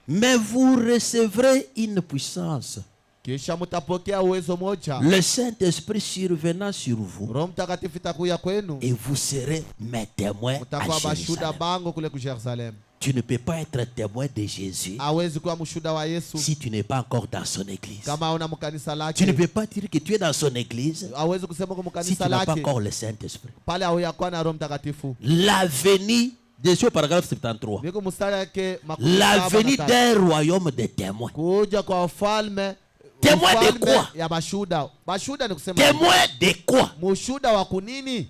Mais vous recevrez une puissance. Kisha mtapokea uwezo moja. Le Saint-Esprit survenant sur vous. Roho Mtakatifu itakuja kwenu. Et vous serez mes témoins à Mtakuwa mashuhuda Jérusalem. bango kule ku Jerusalem. Tu ne peux pas être témoin de Jésus Hawezi kuwa mshuhuda wa Yesu si tu n'es pas encore dans son église. kama una mkanisa Tu ne lake. peux pas dire que tu es dans son église Hawezi kusema kwa si tu mkanisa n'as pas lake encore le Saint-Esprit. pale hauyakuwa na Roho Mtakatifu. La venue, Jésus paragraphe 73. Biko mstari yake makumi La saba venue na tatu. d'un royaume de témoins. Kuja kwa ufalme. Témoin de Ufalme quoi? ya mashuhuda. Mashuhuda ni kusema Témoin de quoi? mshuhuda wa kunini?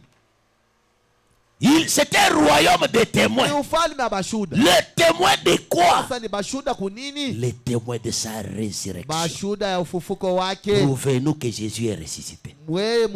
C'est un royaume de Ni témoins. ufalme wa mashuhuda. Le témoin de quoi? Sasa ni mashuhuda kunini? Les témoins de sa résurrection. Mashuhuda ya ufufuko wake. Prouvez-nous que Jésus est ressuscité. Wewe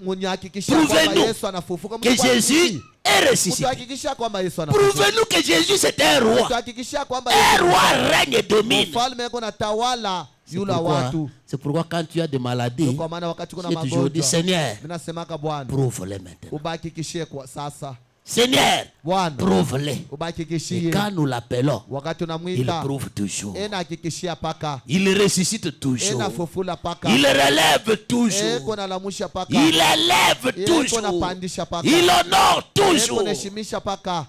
mnahakikisha kwamba Prouvez-nous Yesu anafufuka. que Jésus est ressuscité. Mtuhakikisha kwamba Yesu anafufuka. Prouvez-nous que Jésus c'est un roi. Mtuhakikisha kwamba Un Yesu roi règne et domine. mfalme yuko na tawala C'est yule pourquoi, watu. c'est pourquoi quand tu as des maladies, Kwa maana wakati kuna j'ai toujours dit, magonjwa Seigneur, mimi nasemaka Bwana prouve-les maintenant. ubahakikishie kwa sasa. Seigneur, Bwana prouve-les. Et ubahakikishie. quand nous l'appelons, Wakati il unamwita prouve toujours. hakikishia paka. Il ressuscite toujours. Fufula paka. Il relève toujours. Nalamusha paka. Il élève toujours. Napandisha paka. Il honore toujours. Naheshimisha paka.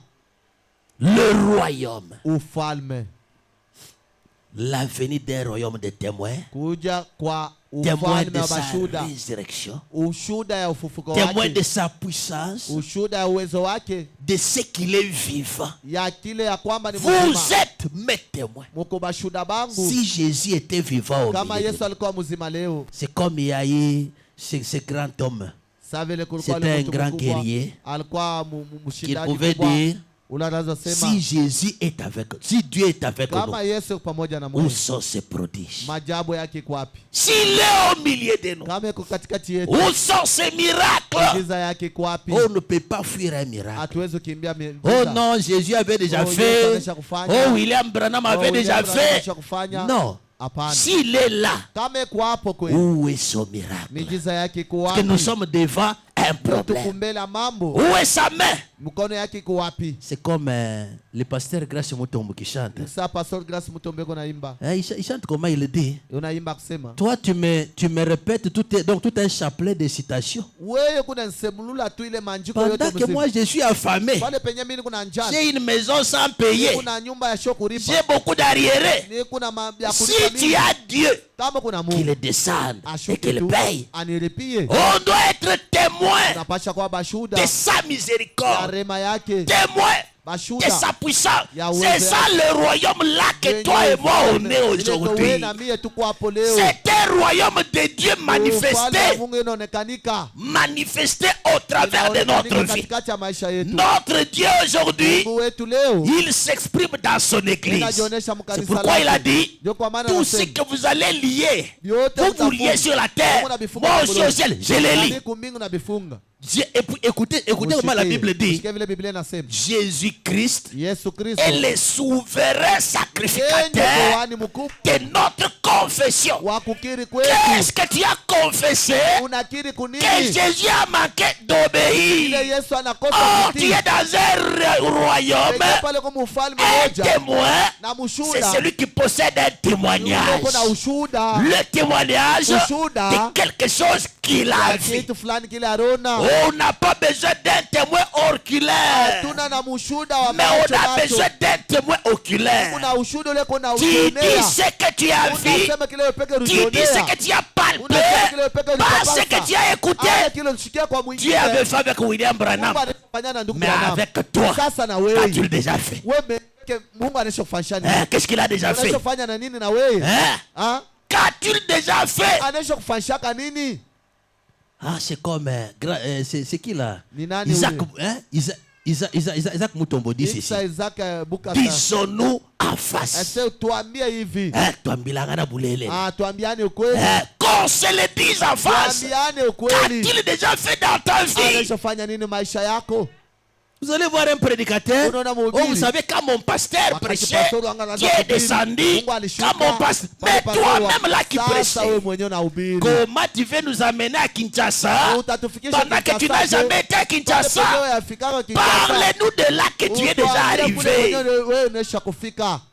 Le royaume. Ufalme. La venue d'un royaume de témoins. Kuja kwa Témoin ufalme de wa sa mashuhuda. résurrection. Ushuhuda ya ufufuko Témoin wake. de sa puissance. Ushuhuda ya uwezo wake. De ce qu'il est vivant. Ya kile ya kwamba ni Vous mzima. êtes mes témoins. Muko bashuhuda bangu. Si Jésus était vivant au Kama milieu de Yesu alikuwa mzima leo. c'est comme il y a eu ce grand homme C'était un grand guerrier qui pouvait dire si Jésus est avec, si Dieu est avec nous, où sont ses prodiges? S'il est au milieu de nous, où sont ses miracles? On ne peut pas fuir un miracle. Oh non, Jésus avait déjà fait. Oh, William Branham avait déjà fait. Non. S'il est là, où est son miracle? Parce que nous sommes devant un problème. Où est sa main? C'est comme le pasteur Grace Mutombo qui chante. Il chante comment il le dit. Toi, tu me répètes tout un chapelet de citations. Pendant que moi, je suis affamé. J'ai une maison sans payer. J'ai beaucoup d'arriérés. Si tu as Dieu, qu'il descende et qu'il paye, on doit être témoin de sa miséricorde, témoin de sa puissance. C'est ça le royaume là que toi et moi on est aujourd'hui. C'est un royaume de Dieu manifesté au travers de notre vie. Notre Dieu aujourd'hui, il s'exprime dans son église. C'est pourquoi il a dit, tout ce que vous allez lier, vous liez sur la terre, moi aussi au ciel, je les lis. Écoutez comment la Bible dit. Jésus-Christ est le souverain sacrificateur de notre confession. Qu'est-ce que tu as confessé? Que Jésus a manqué d'obéir. Oh, tu es dans un royaume. Un témoin, c'est celui qui possède un témoignage. Le témoignage de quelque chose qu'il a vu. On n'a pas besoin d'un témoin oculaire, mais on a besoin d'un témoin oculaire. Tu dis ce que tu as vu, tu dis ce que tu as palpé, pas ce que tu as écouté. Dieu avait fait avec William Branham, mais avec toi, qu'as-tu déjà fait? Qu'est-ce qu'il a déjà fait? Qu'as-tu déjà fait? Ah, c'est comme c'est qui là? Isaac Mutombo dit ceci. Disons-nous en face. Qu'on se le dise en face. Qu'a-t-il déjà fait dans ta vie? Vous allez voir un prédicateur. Oh, vous savez, quand mon pasteur prêchait, Dieu est descendu. Quand mon pasteur, mais toi-même là qui prêchais, comment tu veux nous amener à Kinshasa pendant que tu n'as jamais été à Kinshasa? Parle-nous de là que tu es déjà arrivé.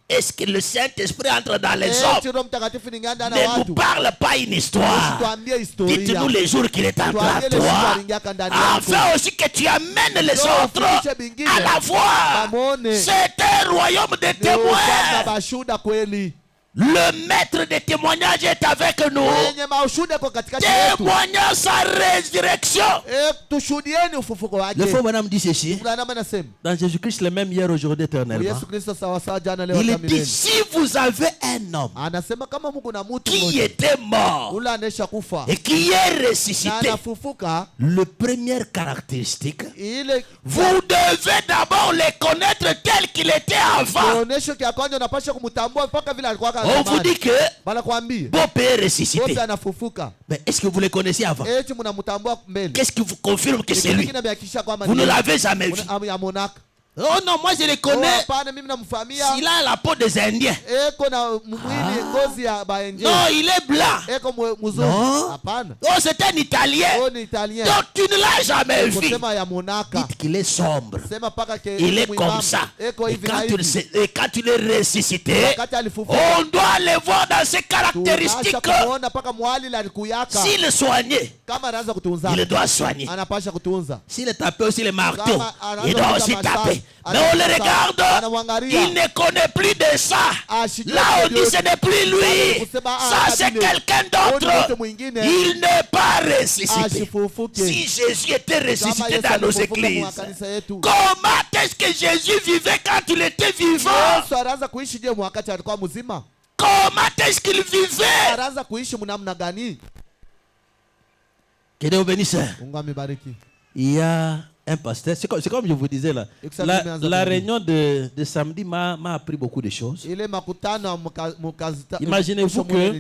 est-ce que le Saint-Esprit entre dans les hommes? Roho Mtakatifu ni nganda na Ne nous watu. parle pas une histoire. Tuambie historia. Dites-nous les jours qu'il est entré à toi, afin aussi que tu amènes les autres à la voir. C'est un royaume de témoins. Bashuda kweli. Le maître des témoignages est avec nous. Wenye maushuda kwa katikati yetu. Témoignons sa résurrection. Tushuhudieni ufufuko wake. Le frère Branham dit ceci. Branham anasema Dans Jésus-Christ, le même hier, aujourd'hui, éternellement. Yesu Kristo sawa sawa jana leo Il hata dit, milele. si vous avez un homme Anasema kama Mungu na mtu qui mmoja était mort ule anesha kufa et qui est na ressuscité, anafufuka, le première caractéristique, ile vous devez d'abord les connaître tel qu'il était avant. onesho kia kwanza unapaswa kumtambua mpaka vile alikuwa On vous dit que bana kwambia Bob est ressuscité. Bob anafufuka. Mais est-ce que vous le connaissez avant? Eti mnamtambua mbele. Qu'est-ce qui vous confirme que c'est lui? Kinabihakikisha kwamba Vous ne l'avez jamais vu. Amonaka. Oh non, moi je le connais. Hapana, mimi namfahamia. Il a la peau des Indiens. Eko na mwili ngozi ya baenje. Non, il est blanc. Eko mzungu. Non. Hapana. Oh, c'est un Italien. Oh, ni Italien. Donc tu ne l'as jamais vu. Kusema ya monaka. Dites qu'il est sombre. Sema paka ke Il est comme ça. Et quand il est ressuscité, on doit le voir dans ses caractéristiques. S'il est soigné, kama anaanza kutunza, il doit soigner. Anapasha kutunza. S'il est tapé aussi le marteau, il doit aussi taper. Mais on le regarde, il ne connaît plus de ça. Là on dit ce n'est plus lui. Ça c'est quelqu'un d'autre. Il n'est pas ressuscité. Si Jésus était ressuscité dans nos églises, comment est-ce que Jésus vivait quand il était vivant? Comment est-ce qu'il vivait? Que Dieu bénisse. Il y a un pasteur, c'est comme je vous disais là, la réunion de samedi m'a appris beaucoup de choses. Imaginez-vous que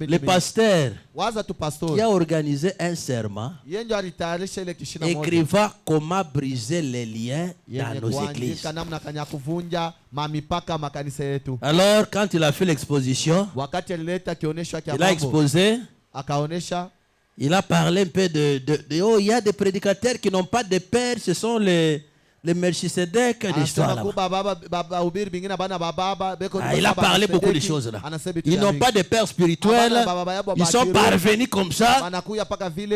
le pasteur qui a organisé un serment écrivant comment briser les liens dans nos églises. Alors quand il a fait l'exposition, il a exposé, il a parlé un peu oh, il y a des prédicateurs qui n'ont pas de père, ce sont les Melchisedec de l'histoire là-bas. Il a parlé beaucoup de choses là. Ils n'ont pas de père spirituel, ils sont parvenus comme ça.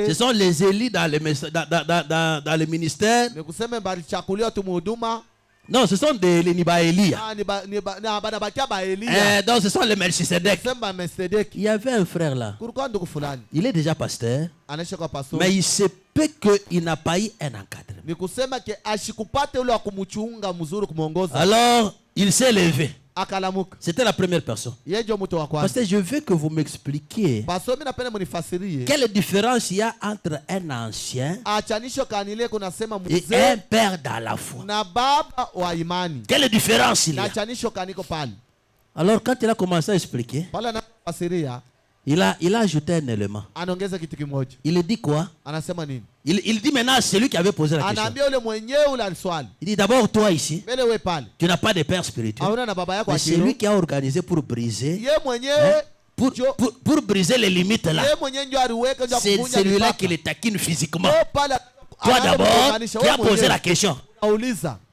Ce sont les élites dans le ministère. Non, ce sont les Nibaélias. Donc ce sont les Melchisedec. Il y avait un frère là. Il est déjà pasteur. Mais il se peut qu'il n'a pas eu un encadrement. Alors, il s'est levé. C'était la première personne. Parce que je veux que vous m'expliquiez quelle différence il y a entre un ancien et un père dans la foi. Quelle différence il y a? Alors quand il a commencé à expliquer, il a ajouté un élément. Il dit quoi? Il dit maintenant à celui qui avait posé la question. Il dit d'abord toi ici, tu n'as pas de père spirituel. Mais celui qui a organisé pour briser, pour briser les limites là, c'est celui-là qui les taquine physiquement. Toi d'abord, qui a posé la question.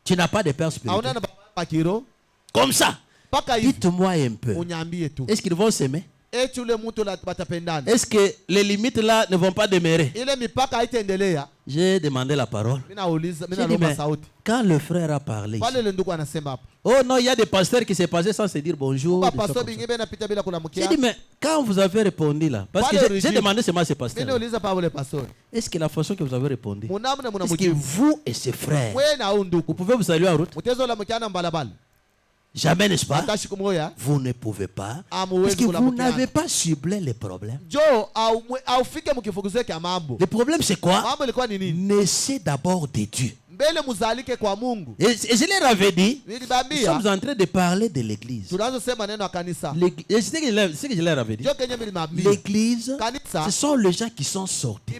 Tu n'as pas de père spirituel. Comme ça. Dites-moi un peu. Est-ce qu'ils vont s'aimer? Est-ce que les limites là ne vont pas demeurer? J'ai demandé la parole. J'ai dit, mais quand le frère a parlé ici, oh non, il y a des pasteurs qui s'est passé sans se dire bonjour. J'ai dit, mais quand vous avez répondu là, parce que j'ai demandé seulement à ces pasteurs, est-ce que la façon que vous avez répondu, est-ce que vous et ses frères, vous pouvez vous saluer en route? Jamais, n'est-ce pas? Vous ne pouvez pas. Parce que vous n'avez pas ciblé les problèmes. Le problème c'est quoi? Naissez d'abord de Dieu. Et je leur avais dit, nous sommes en train de parler de l'église. Et ce que je leur avais dit, l'église, ce sont les gens qui sont sortis.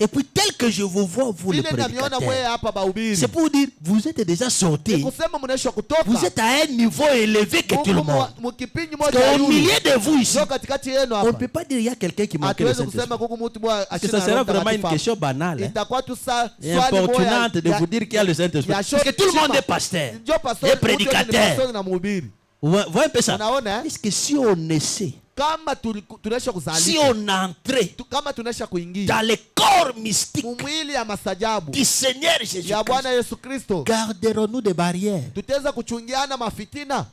Et puis tel que je vous vois, vous le vile namiona mwe prédicateurs, hapa bahubiri, c'est pour dire, vous êtes déjà sortis. kusema mnaisha kutoka Vous êtes à un niveau élevé que tout le monde. mkipinyi Parce moja ya qu'au yule milieu de vous ici, sio katikati yenu on ne hapa. peut pas dire il y a quelqu'un qui manque le Hatuwezi Saint-Esprit. kusema kuku mtu mwa Parce que ça sera vraiment une question banale, hein, itakuwa tu et swali importunante de moja vous dire qu'il y a le Saint-Esprit. ya Parce que tout le monde est pasteur ndio pastor, et prédicateur. na mhubiri. Vous voyez un peu ça? Unaona Est-ce que si on essaie, kama tunaisha si kuzalika, on entrait kama tunaisha kuingia dans le corps mystique mwili ya masajabu du Seigneur ya Jésus-Christ, Bwana Yesu Kristo, garderons-nous des barrières? tutaweza kuchungiana mafitina.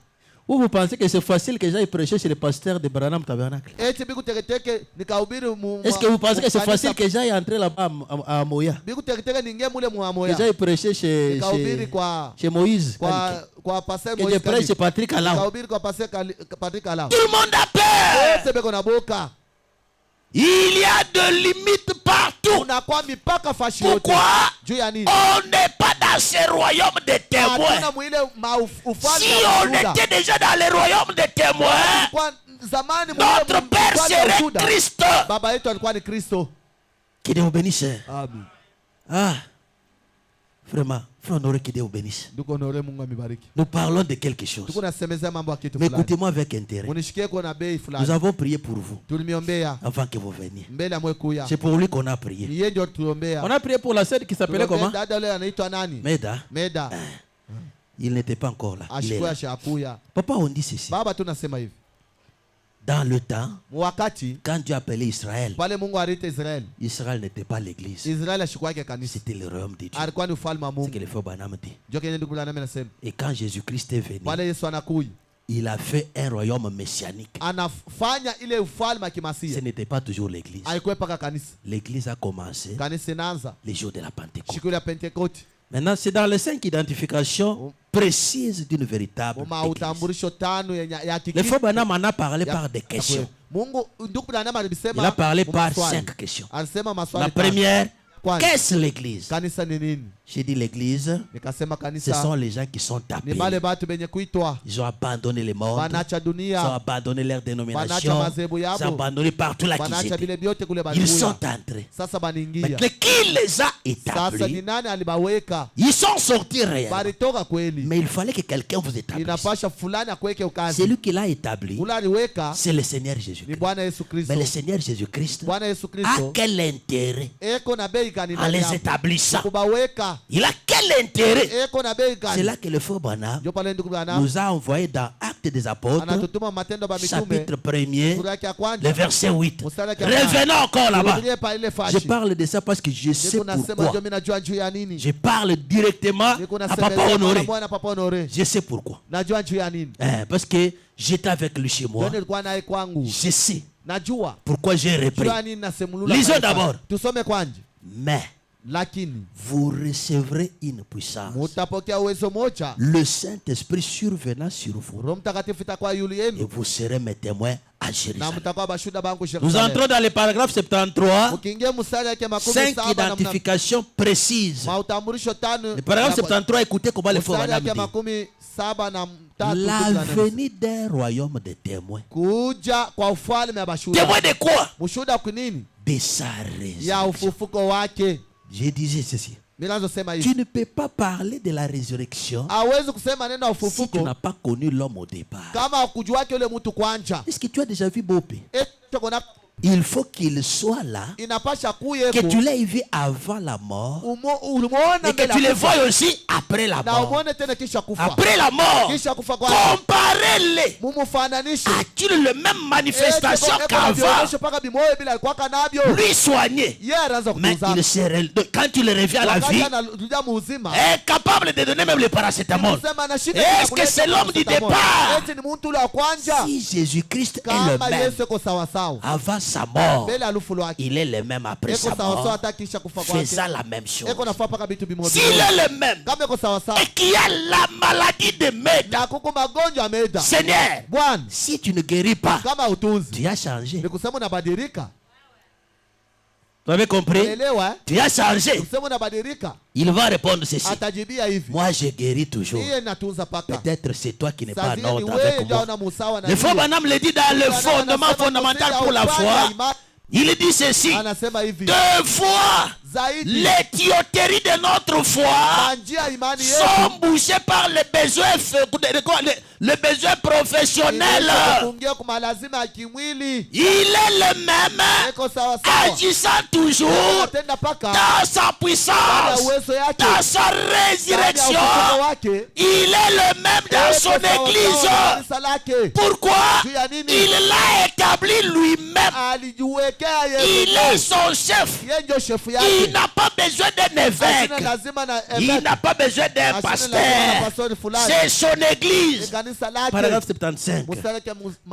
Ou vous pensez que c'est facile que j'aille prêcher chez le pasteur de Branham Tabernacle? Eti biku teketeke nikahubiri Est-ce que vous pensez que c'est facile que j'aille entrer là-bas à Moya? biku teketeke ningie mule Que muamoya j'aille prêcher nikahubiri kwa Moïse? kwa pastor Que je Moïse prêche chez Patrick Alao? nikahubiri kwa pastor Patrick Alao. Tout le monde a peur! Wote beko na boka, Il y a de limites partout. unakuwa mipaka fashi yote. Pourquoi? Juu ya nini? On n'est pas dans ce royaume de témoins. Hatuna mwile ufalme Si wa on ushuhuda. était déjà dans le royaume de témoins, Kwa zamani notre mwile Père ufalme wa serait ushuhuda, Christ. baba yetu alikuwa ni Kristo. Que Dieu vous bénisse. Amen. Ah, vraiment, frère Honoré, que Dieu vous bénisse. Ndugu Honore, Mungu amibariki. Nous parlons de quelque chose. Tuko nasemezea mambo ya kitu Mais fulani. écoutez-moi avec intérêt. Munishikie kwa na bei Nous fulani. avons prié pour vous Tulimiombea avant que vous veniez. mbele ya mwekuya. C'est pour lui qu'on a prié. Ni yeye ndio tuliombea. On a prié pour la sœur qui s'appelait Tuliombea comment? dada yule anaitwa nani? Meda. Meda. Il n'était pas encore là. Il est là. Ashikuya shakuya. Papa, on dit ceci. Baba tunasema hivi. Dans le temps, Wakati quand Dieu appelait Israël, pale Mungu aliita Israeli, Israël n'était pas l'église. Israeli ashikuwa yake kanisa. C'était le royaume de Dieu. Alikuwa ni ufalme wa C'est Mungu. que le frère Branham dit. Ndio kenye ndugu Branham anasema. Et quand Jésus-Christ est venu, Pale Yesu anakuja, il a fait un royaume messianique. anafanya ile ufalme wa Ce kimasia. n'était pas toujours l'église. Haikuwa paka kanisa. L'église a commencé Kanisa inaanza les jours de la Pentecôte. siku ya Pentecote. Maintenant, c'est dans les 5 identifications précises d'une véritable Uma église. utambulisho tano ya Le hakika. frère Branham en a parlé par des questions. Mungu ndugu Branham alisema. Il a parlé par maswali. 5 questions. Alisema maswali. La première, Kwanza, qu'est-ce l'église? kanisa ni nini? J'ai dit l'église, Nikasema ce kanisa sont les gens qui sont ni appelés. bale batu benye kuitwa Ils ont abandonné le monde. banacha Ils ont dunia, abandonné leur dénomination. Banacha mazebu Ils yabo. ont abandonné partout là qu'ils banacha étaient. vile vyote kule Ils sont balikuya. entrés. Sasa baniingia. Mais qui les a Sasa ni établis? nani alibaweka? Ils sont sortis réellement. Balitoka kweli. Mais il fallait que quelqu'un vous établisse. Inapasha fulani akuweke ukazi. Celui qui l'a établi, Ule aliweka c'est le Seigneur ni Jésus-Christ. Bwana Yesu Kristo. Mais le Seigneur Jésus-Christ Bwana Yesu a Kristo quel intérêt eko na bei gani en ndani les yako? établissant? Kubaweka Il a quel intérêt? eko na bei C'est gani? là que le frère Branham Ndio pale ndugu Branham nous a envoyé dans Actes des Apôtres, anatutuma Matendo ya Mitume chapitre 1er, sura yake ya le kwanza. verset 8. Mstari wake wa Revenons encore là-bas. Turudie pa ile Je fashi. parle de ça parce que je sais Niko nasema pourquoi. ndio mimi najua juu ya nini. Je parle directement Niko à nasema Papa Honoré. Bwana Papa Honoré. Je sais pourquoi. Najua juu ya nini. Parce que j'étais avec lui chez moi. Ndio nilikuwa naye kwangu. Je sais Najua pourquoi j'ai repris. juu ya nini nasemulula. Lisons pale d'abord. pale. Tusome kwanje. Mais Lakini vous recevrez une puissance. mutapokea uwezo moja. Le Saint-Esprit survenant sur vous. Roho Mtakatifu itakuwa yule Et yenu vous serez mes témoins à na Jérusalem. mtakuwa bashuhuda bangu Nous Yerusalemu. entrons dans le paragraphe 73. Ukiingia mstari yake 5 17 na identifications précises. mautambulisho tano. Le paragraphe 73, écoutez comment le frère Mstari Branham yake dit. 17 La venue d'un royaume de témoins. kuja kwa ufalme wa bashuhuda. Témoins de quoi? Mshuhuda kwa nini? De sa Ya résurrection. ufufuko wake. Je disais ceci. Mimi nazosema hivi. Tu ne peux pas parler de la résurrection Hawezi kusema neno ya si tu ufufuko n'as pas connu l'homme au départ. kama ukujua wake yule mtu kwanja. Est-ce que tu as déjà vu Bopé? Il faut qu'il soit là, Inapasha que kuyepo. tu l'aies vu avant la mort Ulimuona et que tu le vois aussi après la na mort. umuone tena kisha kufa. Après la mort, Kisha kufa kwake. comparez-les. Mumufananishe. A-t-il le même manifestation qu'avant? Mpaka bimoyo bila alikuwa kanavyo. Lui soigné. Yeye anaanza Mais kutunza. il se quand il revient à la vie, anarudia muuzima. est capable de donner même le paracétamol. Kusema anashika Est-ce que c'est l'homme du départ? Eti ni mtu ule wa kwanza. Si Jésus-Christ est le Kama même Yesu yuko sawa sawa. avant sa mort, Mbele alufu lwake. il est le même après Eko sa sawa sawa mort, hata kisha kufa kwake. faisant la même chose. Eko nafaa paka vitu bimoja. S'il est le même Kama eko sawa sawa. et qu'il y a la maladie de Meda, Na kuko magonjwa ameda. Seigneur, Bwana, si tu ne guéris pas, kama utunzi. tu as changé. Ni kusema unabadilika. Vous avez compris? Unaelewa? Tu as changé. Kusema unabadilika. Il va répondre ceci. Atajibia hivi. Moi, je guéris toujours. Yeye natunza paka. Peut-être c'est toi qui n'es pas en Sazini ordre wewe avec ndio moi. una musawa na Le frère Branham le dit dans le fondement fondamental pour la foi. Il dit ceci. Anasema hivi, Deux fois, zaidi les tuyauteries de notre foi njia imani sont yetu bouchées par les besoins, le besoin professionnel. kuingia kwa lazima ya kimwili. Il est le même, Eko sawa sawa, agissant toujours tenda paka dans sa puissance, uwezo yake dans sa résurrection. wake. Il est le même dans son église. Kanisa lake Pourquoi? juu ya nini? Il l'a établi lui-même. Alijiwekea Il yeye, est son chef. yeye ndio shefu Il yake. n'a pas besoin d'un évêque. Asina lazima na Il n'a pas besoin d'un Asina lazima na pasteur. pastori fulani. C'est son Ni église. kanisa lake. Paragraphe 75. Mstari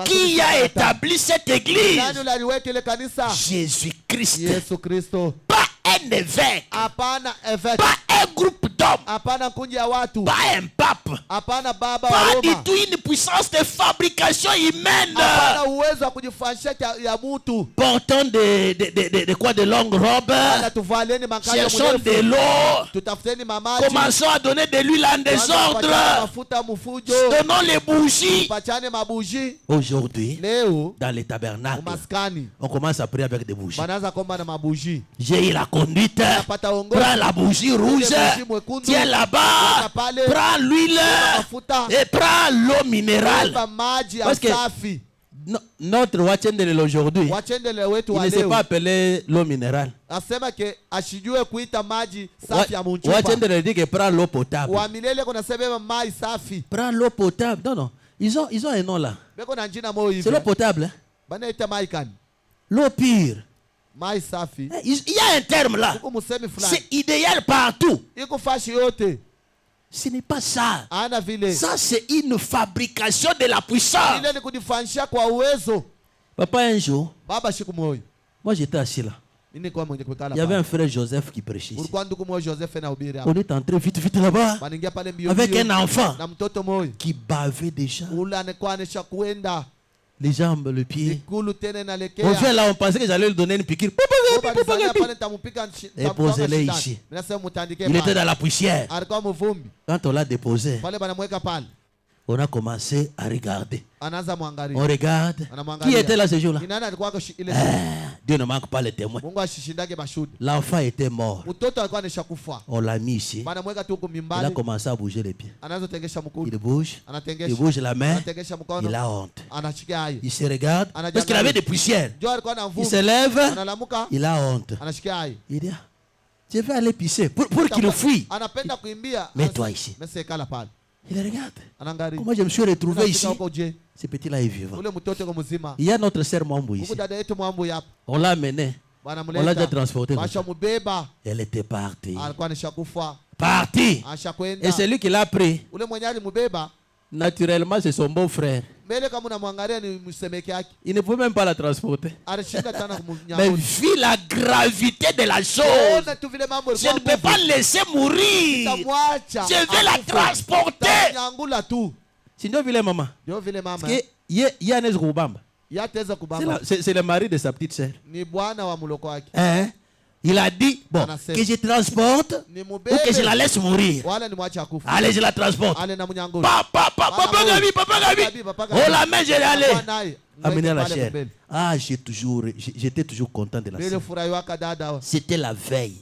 Qui a établi cette église? Nani ule aliweka ile kanisa? Jésus-Christ. Yesu Kristo. Pas un évêque. Hapana évêque, Pas un groupe d'hommes. hapana kundi ya watu, Pas un pape. hapana baba wa Pas du Roma, tout une puissance de fabrication humaine. hapana uwezo wa kujifanyisha ya mtu. Portant de quoi? De longues robes. Ana tuvaleni makazi Cherchons de mrefu, l'eau. tutafuteni mamaji, Commençons à donner de l'huile en désordre. mafuta mfujo, Donnons les bougies. pachane mabuji. Aujourd'hui, Leo dans les tabernacles, umaskani on commence à prier avec des bougies. banaanza komba na mabuji. J'ai eu la conduite. Napata uongozi, Prends la bougie rouge. bougie mwekundu, Tiens là-bas. weka pale, Prends l'huile. mafuta, Et prends l'eau minérale. weka maji ya Parce que safi. Notre Wachendele aujourd'hui, Wachendele wetu il wa ne sait leo pas appeler l'eau minérale. asema ke ashijue kuita maji safi ya munchupa. Wachendele dit que prends l'eau potable. Wa milele kuna sema mai safi. Prends l'eau potable. Non, non. Ils ont un nom là. Beko na njina moyo hivi. C'est l'eau potable. Hein? Banaita mai kani? L'eau pure. Mai safi. Il y a un terme là. Uko musemi fulani. C'est idéal partout. Iko fashi yote. Ce n'est pas ça. Ana vile. Ça, c'est une fabrication de la puissance. Ile ni kujifanyisha kwa uwezo. Papa, un jour, Baba shiku moyo. moi j'étais assis là. Nini kwa mwenye kuikala Il y avait pale. un frère Joseph qui prêchait ici. Ulikuwa ndugu moyo Joseph na ubiri hapa. On est entré vite, vite là-bas. Baningia pale mbio Avec mbio. un enfant Na mtoto moyo. qui bavait déjà. Ule anakuwa anesha kuenda. Les jambes, le pied. Ikulu tena On inalekea. vient là, on pensait que j'allais lui donner une piqûre. Et posez-le ici. Il était dans la poussière. Alikuwa mvumbi. Quand on l'a déposé, Pale banamweka pale. on a commencé à regarder. Anaanza On mwangalia. regarde. Anamwangalia. Qui était là ce jour-là? Ni nani alikuwa ile? Dieu ne manque pas les témoins. Mungu ashishindage mashuhuda. L'enfant était mort. Mtoto alikuwa aneshakufa. On l'a mis ici. Banamweka tu huko Il a mimbali. commencé à bouger les pieds. Anazotengesha mkono. Il bouge. Il Anatengesha. bouge la main. Anatengesha mkono. Il a honte. Anashikia hayo. Il se regarde. Parce qu'il avait des poussières. Jo alikuwa na Il mvumbi. se lève. Analamuka. Il a honte. Anashikia hayo. Il dit, ah, je vais aller pisser. Pour qu'il fuit. Anapenda kuimbia. Mets-toi ici. Mese kala pale. Il regarde. Anangalia. Comment je me suis retrouvé ici. Unafika huko je? Ce petit-là est vivant. Ule mtoto kwa mzima. Il y a notre sœur Mambo ici. Huko dada yetu mwambu hapa. On l'a amenée. Bwana On l'a déjà mleta. transportée. Basha mubeba. Elle était partie. Alikuwa aneshakufa. Partie. Ashakwenda. Et celui qui l'a pris, Ule mwenye alimubeba. naturellement, c'est son beau-frère. Mbele kama unamwangalia ni msemeke yake. Il ne pouvait même pas la transporter. Alishinda tena Mais kumnyang'anya. vu la gravité de la chose, Ona tu vile mambo je ne peux pas laisser mourir. Tamwacha. Je vais la transporter. Nyangula tu. Sinon, vile maman. Ndio vile mama. Parce que y a un Bamba. Yateza kubamba. C'est le mari de sa petite sœur. Ni bwana wa muloko wake. Hein? Il a dit, bon, que je transporte Ni ou que je la mubebe. laisse mourir. Wala ni mwacha akufa. Allez, je la transporte. Ale na mnyangula. Papa Gabi. Oh la main, je vais aller. Naye. Amener la Pale chair. pembeni. Ah, j'étais toujours content de la Ile scène. furahi waka dada. C'était la veille.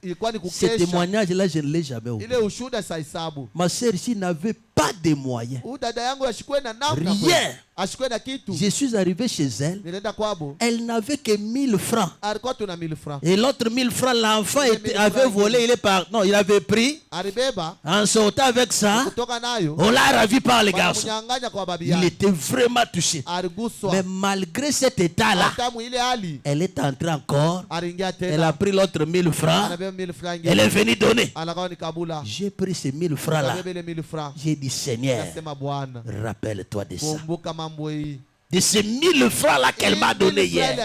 Ilikuwa ni Ce kukesha. témoignage-là, je ne l'ai jamais oublié. Ile ushuda sa hesabu. Ma sœur ici n'avait pas de moyens. Huyu dada yangu ashikwe na namna. Rien. Ashikwe na kitu. Je suis arrivé chez elle. Nilienda kwabo. Elle n'avait que 1000 francs. Alikuwa tuna 1000 francs. Et l'autre 1000 francs, l'enfant 1000 avait francs. volé. Non, il avait pris. Alibeba. En sortant avec ça, Kutoka nayo. on l'a ravi par les garçons. Mnyang'anya kwa babi Il yake. était vraiment touché. Aliguswa. Mais malgré cet état-là, Hata ile hali. elle est entrée encore. Aliingia Elle tena. a pris l'autre 1000 francs. Anabeba 1000 francs. Elle est venue donner. Alakawa ni kabula. J'ai pris ces 1000 francs-là. Anabeba ile 1000 francs. J'ai dit, Seigneur, Nasema Bwana. rappelle-toi de ça. Kumbuka mambo hii. De ces 1000 francs-là qu'elle m'a donné hier.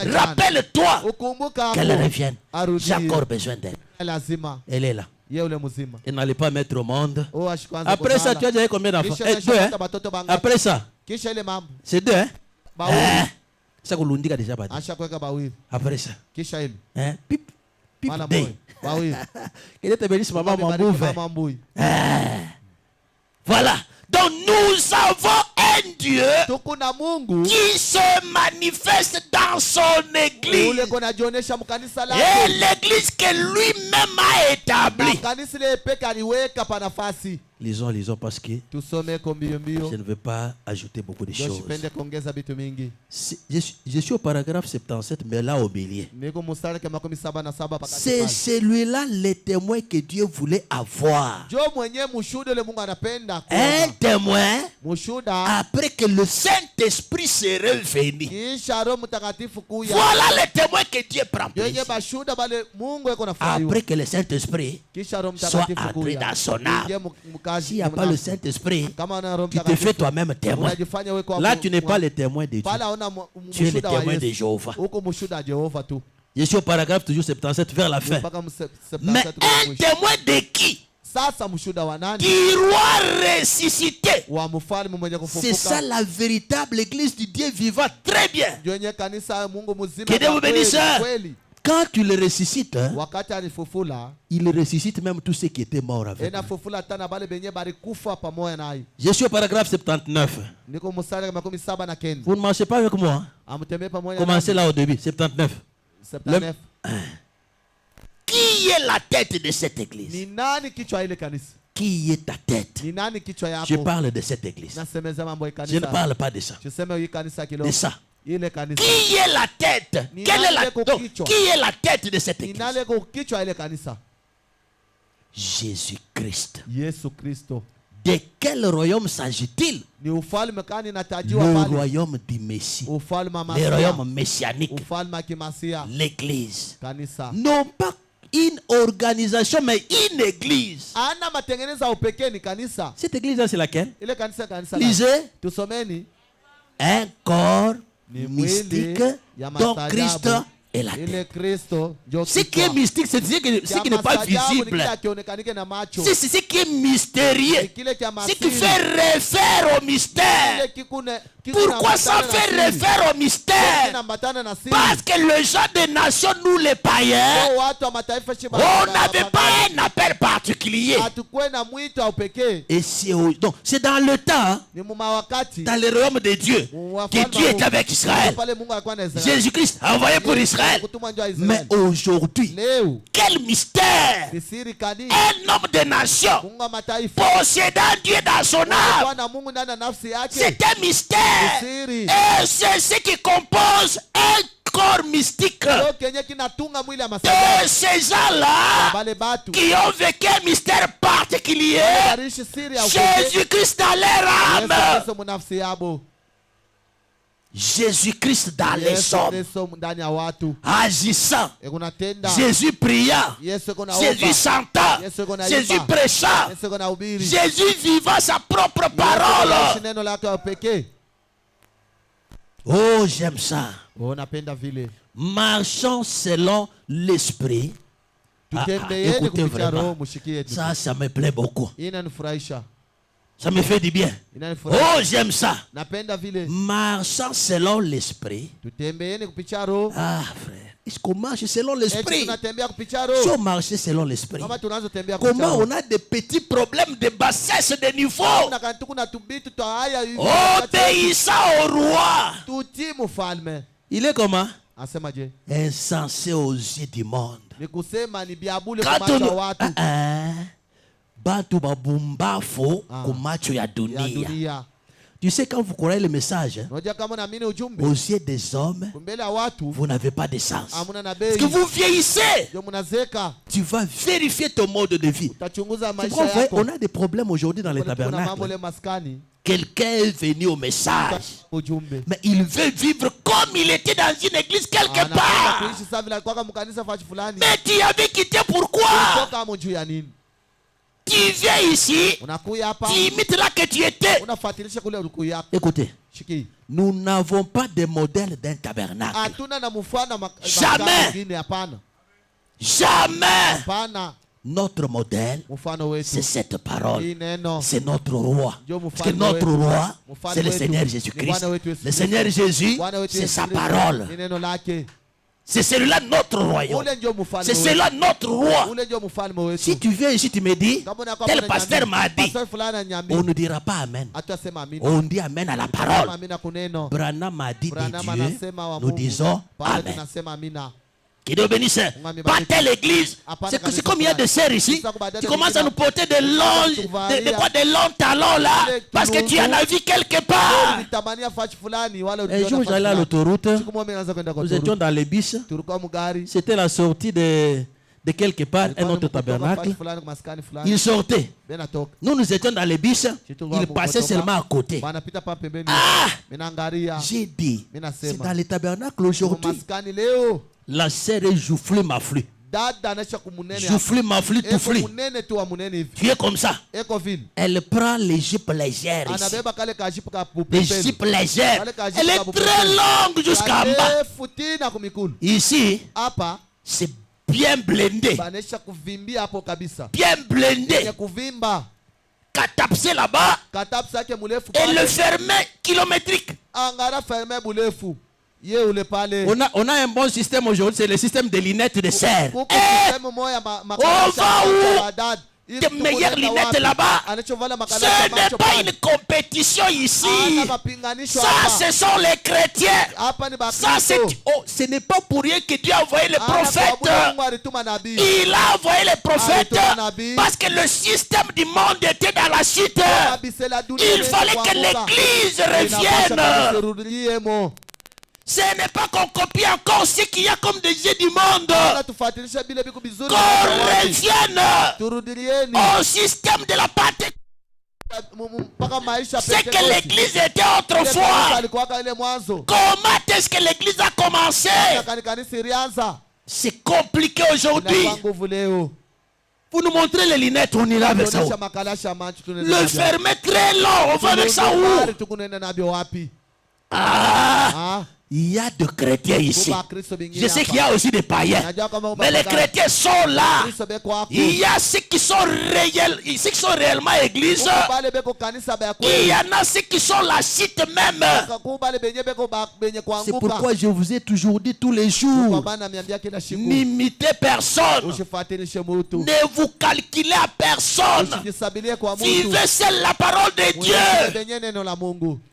Rappelle-toi Ukumbuka qu'elle hapo. revienne. Arudie. J'ai encore besoin d'elle. Lazima. Elle est là. Ye ule mzima. Elle n'allait pas mettre au monde. Oh ashikwanza. Après ça, tu as déjà combien d'enfants? Deux, hein? Après ça, Kisha ile mambo. c'est deux, hein? Bawili. Ça, on l'a déjà pas dit. Ashakweka bawili. Après ça, Kisha ile. hein? Pip, pip, Mala day. moyo. Bawili. Qu'elle te bénisse, maman, mon Bariki mauvais. mama mbui. Voilà. Donc, nous avons un Dieu Tukuna Mungu qui se se manifeste dans son église. ule kunajionyesha mkanisa Et lake l'église que lui-même a na établie. kanisa ile peke aliweka pa nafasi. Lisons parce que Tusomeko mbio mbio, je ne veux pas ajouter beaucoup de ndio choses. sipende kuongeza vitu mingi. Je suis au paragraphe 77, mais là au milieu. Niko mstari kama 77 pakati C'est pale. celui-là le témoin que Dieu voulait avoir. Jo mwenye mshuhuda ule Mungu anapenda Un kuwa. témoin Mshuhuda après que le Saint-Esprit serait venu. kisha Roho Mtakatifu kuya. Voilà le témoin que Dieu prend Yenye plaisir. bashuhuda bale Mungu yuko nafurahiwa. Après que le Saint-Esprit Kisha Roho soit Mtakatifu entré kuya. dans son âme. Ingie mkazi. S'il n'y a pas le Saint-Esprit, Kama una Roho tu te fais Mtakatifu toi-même témoin. unajifanya wewe kwa Là, tu n'es pas le témoin de Dieu. pale hauna Tu es le mshuhuda wa témoin de Yesu. Jéhovah. Huko mshuhuda Jehova tu. Je suis au paragraphe toujours 77 vers la fin. Mpaka Mais un témoin de qui? sasa mshuhuda wa nani? Du roi ressuscité. Wa mfalme mwenye C'est ça kufufuka. la véritable église du Dieu vivant. Très bien. Ndio yenye kanisa Mungu mzima. Que Dieu vous kwa bénisse. kweli, kweli. Quand tu le ressuscites, hein, Wakati alifufula, il ressuscite même tous ceux qui étaient morts avec lui. ena fufula tana bale benye bali kufa pamoja naye. Je suis au paragraphe 79. Niko mstari kama 17. Vous ne marchez pas avec moi. Hein? Amtembee pamoja Commencez nami. là au début, 79. 79. Qui est la tête de cette église? Ni nani kichwa ile kanisa? Qui est ta tête? Ni nani kichwa yako? Je parle de cette église. Nasemeza mambo ya Je ne kanisa. parle pas de ça. Tuseme hii kanisa De kidogo. ça. Ile kanisa. Qui est la tête? Ni Quelle est la nani ko donc, kichwa? qui est la tête de cette Ni église? nani ko kichwa ile kanisa? Jésus-Christ. Yesu Kristo. De quel royaume s'agit-il? Ni ufalme kani natajiwa Le pale? royaume du Messie. Ufalme wa Le Masia. royaume messianique. Ufalme wa kimasia. L'église. Kanisa. Non pas une organisation, mais une église. Ana matengenezo ya upekee ni kanisa. Cette église-là, c'est laquelle? Ile kanisa la. Lisez. Tusomeni. Un corps Ni mystique mwili ya dont mastaajabu. Christ est la Ile tête. Kristo ndio Ce qui est kichwa. mystique, c'est ce qui n'est pas visible. Kionekane na macho. C'est ce qui est mystérieux. Kile cha Ce qui masiri. fait référence au mystère. Kile kikune Pourquoi ça fait référence au mystère? Kinambatana na siri. Parce que les gens des nations, nous les païens, Kwa watu wa mataifa shiba. on n'avait pas un appel particulier. Hatukuwe na mwito wa upekee. Et donc, c'est dans le temps, Ni muma wakati. dans le royaume de Dieu, que Dieu était avec Israël. Pale Mungu alikuwa na Israeli. Jésus-Christ a envoyé pour Israël. Kutuma njoo Mais Israeli. aujourd'hui, Leo quel mystère! ni siri kani. Un homme de nation Mungu wa mataifa. possédant Dieu dans son âme. Bwana Mungu ndani ya nafsi yake. C'est un mystère. Siri. Et c'est ce qui compose un corps mystique. Ndio kenye kinatunga mwili ya masalia. De ces gens-là Bale batu. qui ont vécu un mystère particulier, Barishi siri ya upekee. Jésus-Christ dans leur Yesu âme, Kristo munafsi yabo. Jésus-Christ dans les Yesu hommes, Kristo ndani ya watu. agissant, Ekunatenda. Jésus priant, Yesu kuna Jésus chantant, Yesu kuna Jésus imba. prêchant, Yesu kuna ubiri. Jésus vivant sa propre Yesu parole. neno lake la pekee. Oh, j'aime ça. Oh, napenda vile. Marchons selon l'esprit. Tutembeeni Écoutez kupitia roho vraiment. mushikie yetu. Ça me plaît beaucoup. Inanifurahisha. Ça me fait du bien. Inanifurahisha. Oh, j'aime ça. Napenda vile. Marchant selon l'esprit. Tutembeeni kupitia roho. Ah, frère. Est-ce qu'on marche selon Eti l'esprit? tunatembea kupitia Si on roho. marchait selon l'esprit, Kama tunaanza tembea kupitia comment roho. on a des petits problèmes de bassesse de niveau? Na kantuku na tubitu twa haya hivi. Obéissant au roi. Tutii mfalme. Il est comment? Asema je? Insensé aux yeux du monde. Ni kusema ni biabule Quand kwa macho ya on... watu Batu babumbafu kumacho ya ya dunia. dunia. Tu sais, quand vous croyez le message, Unajua kama naamini ujumbe aux yeux des hommes, mbele ya watu vous n'avez pas de sens. hamuna na Parce bei. que vous vieillissez. Ndio mnazeka. Tu vas vérifier ton mode de vie. Utachunguza C'est maisha pourquoi, frère, yako. on a des problèmes aujourd'hui dans les Kuna mambo tabernacles. le maskani. Quelqu'un est venu au message, Ujumbe. mais il veut vivre comme il était dans une église quelque Anapenda part. kuishi sawa vile alikuwa kama kanisa fashi fulani. Mais tu avais quitté pourquoi? Unatoka hapo juu ya nini? Tu viens ici, Unakuya hapa. tu imites là que tu étais. Unafuatilisha kule ulikuya. Écoutez, Shiki. nous n'avons pas de modèle d'un tabernacle. Hatuna na mfano Jamais. mwingine hapana. Jamais. Hapana. Notre modèle, Mfano c'est wetu. cette parole. Hii neno. C'est notre roi. Ndio Parce que mfalme notre wetu. roi, Mfalme c'est le wetu. Seigneur Ni Jésus-Christ. Bwana wetu Yesu Le Kristo. Seigneur Jésus, Bwana wetu c'est Yesu sa Kristo. parole. Ni neno lake. C'est celui-là notre royaume. ule ndio mfalme C'est wetu. celui-là notre roi. Ule ndio mfalme wetu. Si tu viens ici, tu me dis, Kama unakuwa tel pale pasteur Nyambi, m'a dit, pasteur fulani ananiambia, on ne dira pas Amen. hatusema amina. On dit Amen à la Tunasema parole. amina kuneno. Branham m'a dit de Branham Dieu, anasema wa nous Mungu. disons Pale Amen. tunasema amina. Qui Dieu bénisse. Pas telle église. C'est comme il y a des sœurs ici. Tu commences à nous porter des longs talons là. Parce que tu en as vu quelque part. Nitamania fachi fulani wale Un jour, j'allais à l'autoroute. Siku moja naanza kwenda kwa Nous étions dans les bus. tulikuwa mgari. C'était la sortie de quelque part, un autre tabernacle. Fulani maskani fulani. Il sortait. Bena toka. Nous étions dans les bus. Il passait seulement à côté. Wanapita pa pembeni. Ah! Mimi naangalia. J'ai dit, Mimi c'est nasema. dans les tabernacles aujourd'hui. Maskani leo. La sœur est joufflue, ma flux. Dada anaacha kumunene. Joufflue, ma flux, tout flux. Munene tu wa munene hivi. Tu es comme ça. Eko vile. Elle prend les jupes légères ici. Anabeba kale kajipu ka Les pupepele. jupes légères. Elle est très longue jusqu'en bas. Futina kumikulu. Ici, Hapa c'est bien blindé. banesha kuvimbia hapo kabisa. Bien blindé. Yenye kuvimba. Catapsé là-bas. Katapsa yake mrefu Et pale. le fermé kilométrique. Angara ferme burefu. Ye ule pale. On a un bon système aujourd'hui, c'est le système des lunettes de serre. Kuko Eh, system moya on va où? Tes tes meilleures lunettes là-bas. Ce n'est pas une compétition ici. Ça, ce sont les chrétiens. Ça, c'est... Oh, ce n'est pas pour rien que Dieu a envoyé les prophètes. Il a envoyé les prophètes parce que le système du monde était dans la chute. Il fallait que l'église revienne. Ce n'est pas qu'on copie encore ce qu'il y a comme des dieux du monde. Qu'on revienne au système de la Pentecôte. C'est que l'église était autrefois. Comment est-ce que l'église a commencé? C'est compliqué aujourd'hui. Vous nous montrez les lunettes, on ira avec ça. Le fermer très long, on va avec ça où? Ah! Il y a de chrétiens ici. Je sais qu'il y a aussi des païens. Mais les chrétiens sont là. Il y a ceux qui sont réellement église. Il y en a ceux qui sont la chute même. C'est pourquoi je vous ai toujours dit tous les jours. N'imitez personne. Ne vous calculez à personne. Vivez seul la parole de Dieu.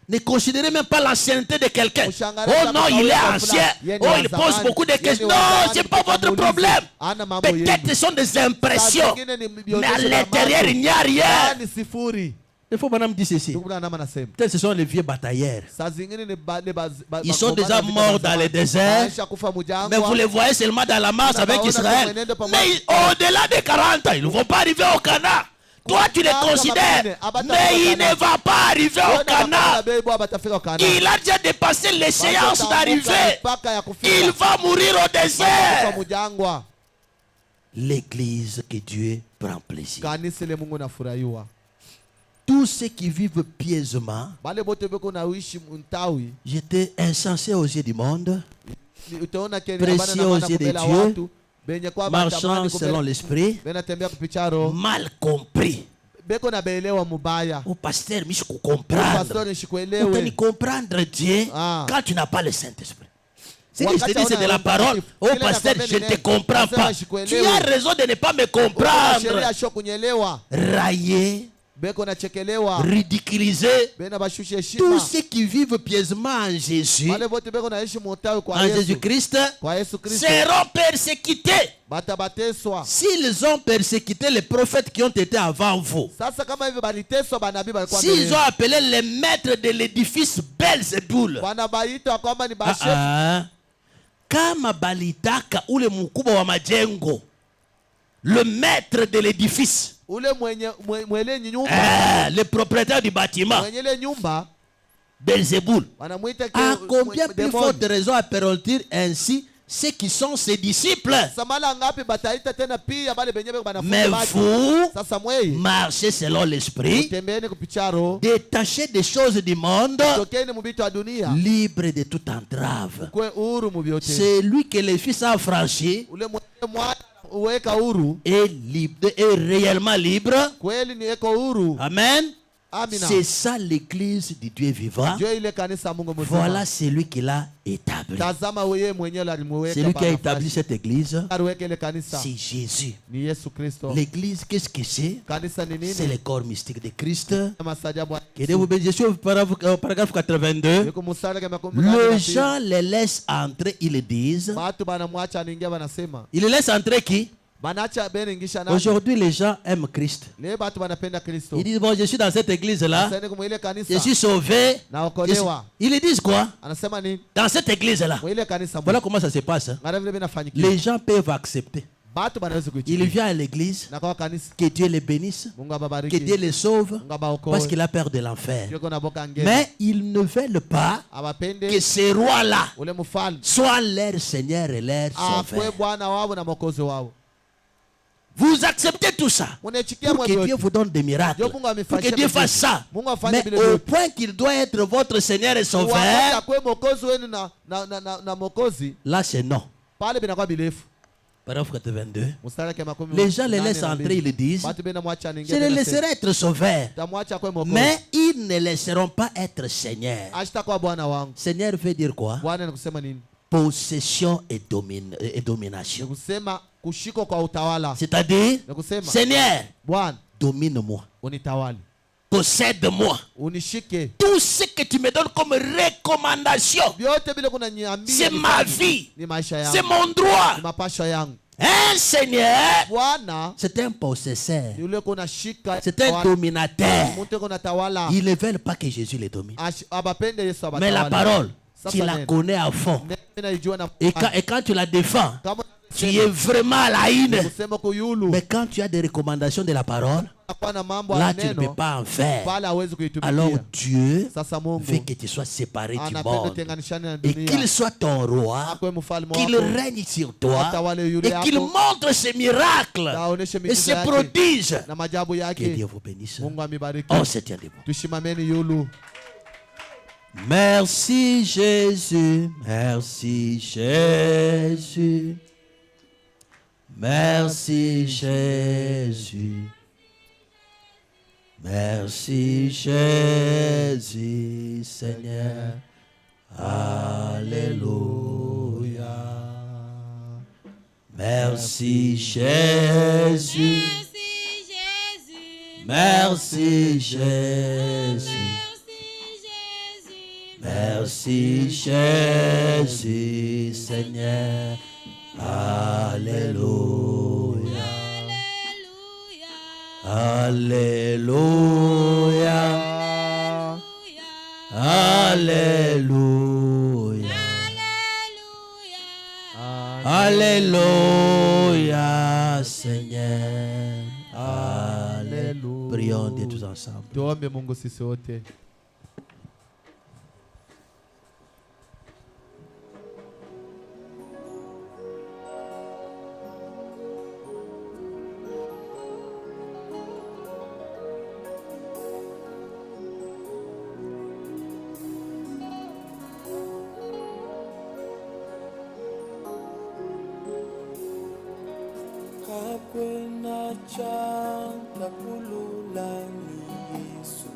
Ne considérez même pas l'ancienneté de quelqu'un. Oh non, il est ancien. Oh, il pose beaucoup de questions. Non, ce n'est pas votre problème. Peut-être ce sont des impressions. Mais à l'intérieur, il n'y a rien. Il faut madame dire ceci. Peut-être ce sont les vieux batailleurs. Ils sont déjà morts dans le désert. Mais vous les voyez seulement dans la marche avec Israël. Mais au-delà des 40 ans, ils ne vont pas arriver au Canaan. Toi, tu les considères, mais il ne va pas arriver au Canaan. Il a déjà dépassé l'échéance d'arriver. Il va mourir au désert. L'église que Dieu prend plaisir. Tous ceux qui vivent pieusement, j'étais insensé aux yeux du monde, précieux aux yeux de Dieu, marchant selon l'esprit, mal compris. Au pasteur, mais je comprendre. Tu comprendre Dieu quand tu n'as pas le Saint-Esprit. Ce que je te dis, c'est de la parole. Oh pasteur, je ne te comprends pas. Tu as raison de ne pas me comprendre. Railler, ridiculiser tous ceux qui vivent pieusement en Jésus, en Jésus-Christ, seront persécutés. S'ils ont persécuté les prophètes qui ont été avant vous, s'ils ont appelé les maîtres de l'édifice Belzéboul, kama balitaka ule mkubwa wa majengo, le maître de l'édifice, le propriétaire du bâtiment, Belzéboul, a combien plus forte raison appelleront-ils ainsi ceux qui sont ses disciples? Mais vous marchez selon l'esprit, détachez des choses du monde, libre de toute entrave. C'est lui que le Fils a franchi est libre, est réellement libre. Amen. Amina. C'est ça l'église du Dieu vivant. Ndio ile kanisa ya Mungu mzima. Voilà celui qui l'a établi. Tazama wewe mwenyewe alimweka. Celui qui a établi cette église, aliweka ile kanisa. c'est Jésus. Ni Yesu Kristo. L'église, qu'est-ce que c'est? Kanisa ni nini? C'est le corps mystique de Christ. Masajabu. Que Dieu vous bénisse. Je suis au paragraphe 82. Yuko mstari kama Les gens les laissent entrer, ils le disent. watu banamwacha anaingia banasema. Ils le laissent entrer qui? Banacha beningisha nani? Aujourd'hui, les gens aiment Christ. Leo watu banapenda Kristo. Ils disent, bon, je suis dans cette église-là. Sasa niko mwile kanisa. Je suis sauvé. Naokolewa. Ils disent quoi? Anasema nini? Dans cette église-là. Mwile kanisa. Voilà comment ça se passe. Ngara vile binafanyika. Les gens peuvent accepter. Batu banaweza kuichukua. Il vient à l'église. Na kwa kanisa. Que Dieu les bénisse. Mungu ababariki. Que Dieu les sauve. Mungu abaokoe. Parce qu'il a peur de l'enfer. Yuko na boka ngeni. Mais ils ne veulent pas Abapende. que ces rois-là Ule mfalme. soient leur Seigneur et leur Akwe Sauveur. Bwana wao na mwokozi wao. Vous acceptez tout ça pour que Dieu vous donne des miracles, pour que Dieu fasse ça. Mais au point qu'il doit être votre Seigneur et Sauveur, là c'est non. Paragraphe 82. Les gens les laissent entrer, ils le disent. Je les laisserai être sauveurs, mais ils ne laisseront pas être Seigneur. Seigneur veut dire quoi? Possession et domination. C'est-à-dire, Seigneur, domine-moi, possède-moi. Tout ce que tu me donnes comme recommandation, c'est ma vie, c'est mon droit. Un Seigneur, c'est un possesseur, c'est un dominateur. Ils ne veulent pas que Jésus les domine. Mais la parole, tu la connais à fond. Et quand tu la défends, tu es vraiment à la haine. Mais quand tu as des recommandations de la parole, là tu ne peux pas en faire. Alors Dieu veut que tu sois séparé du monde et qu'il soit ton roi, qu'il règne sur toi et qu'il montre ses miracles et ses prodiges. Que Dieu vous bénisse. On se tient debout. Merci Jésus, merci Jésus, merci Jésus, merci Jésus, Seigneur, alléluia. Merci Jésus, merci Jésus. Merci Jésus, Seigneur. Alléluia. Alléluia. Alléluia. Alléluia, Seigneur. Alléluia. Prions Dieu tous ensemble. Tuombe Mungu sisi wote. Kakwena chanta pululani Yesu,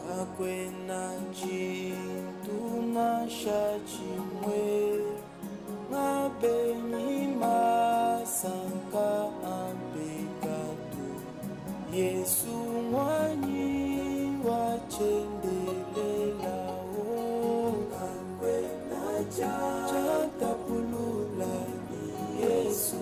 kakwena chintu mashachimwe, ngabenyi masanka ampekatu, Yesu mwanyi wachendelela o, kakwena chanta pululani Yesu.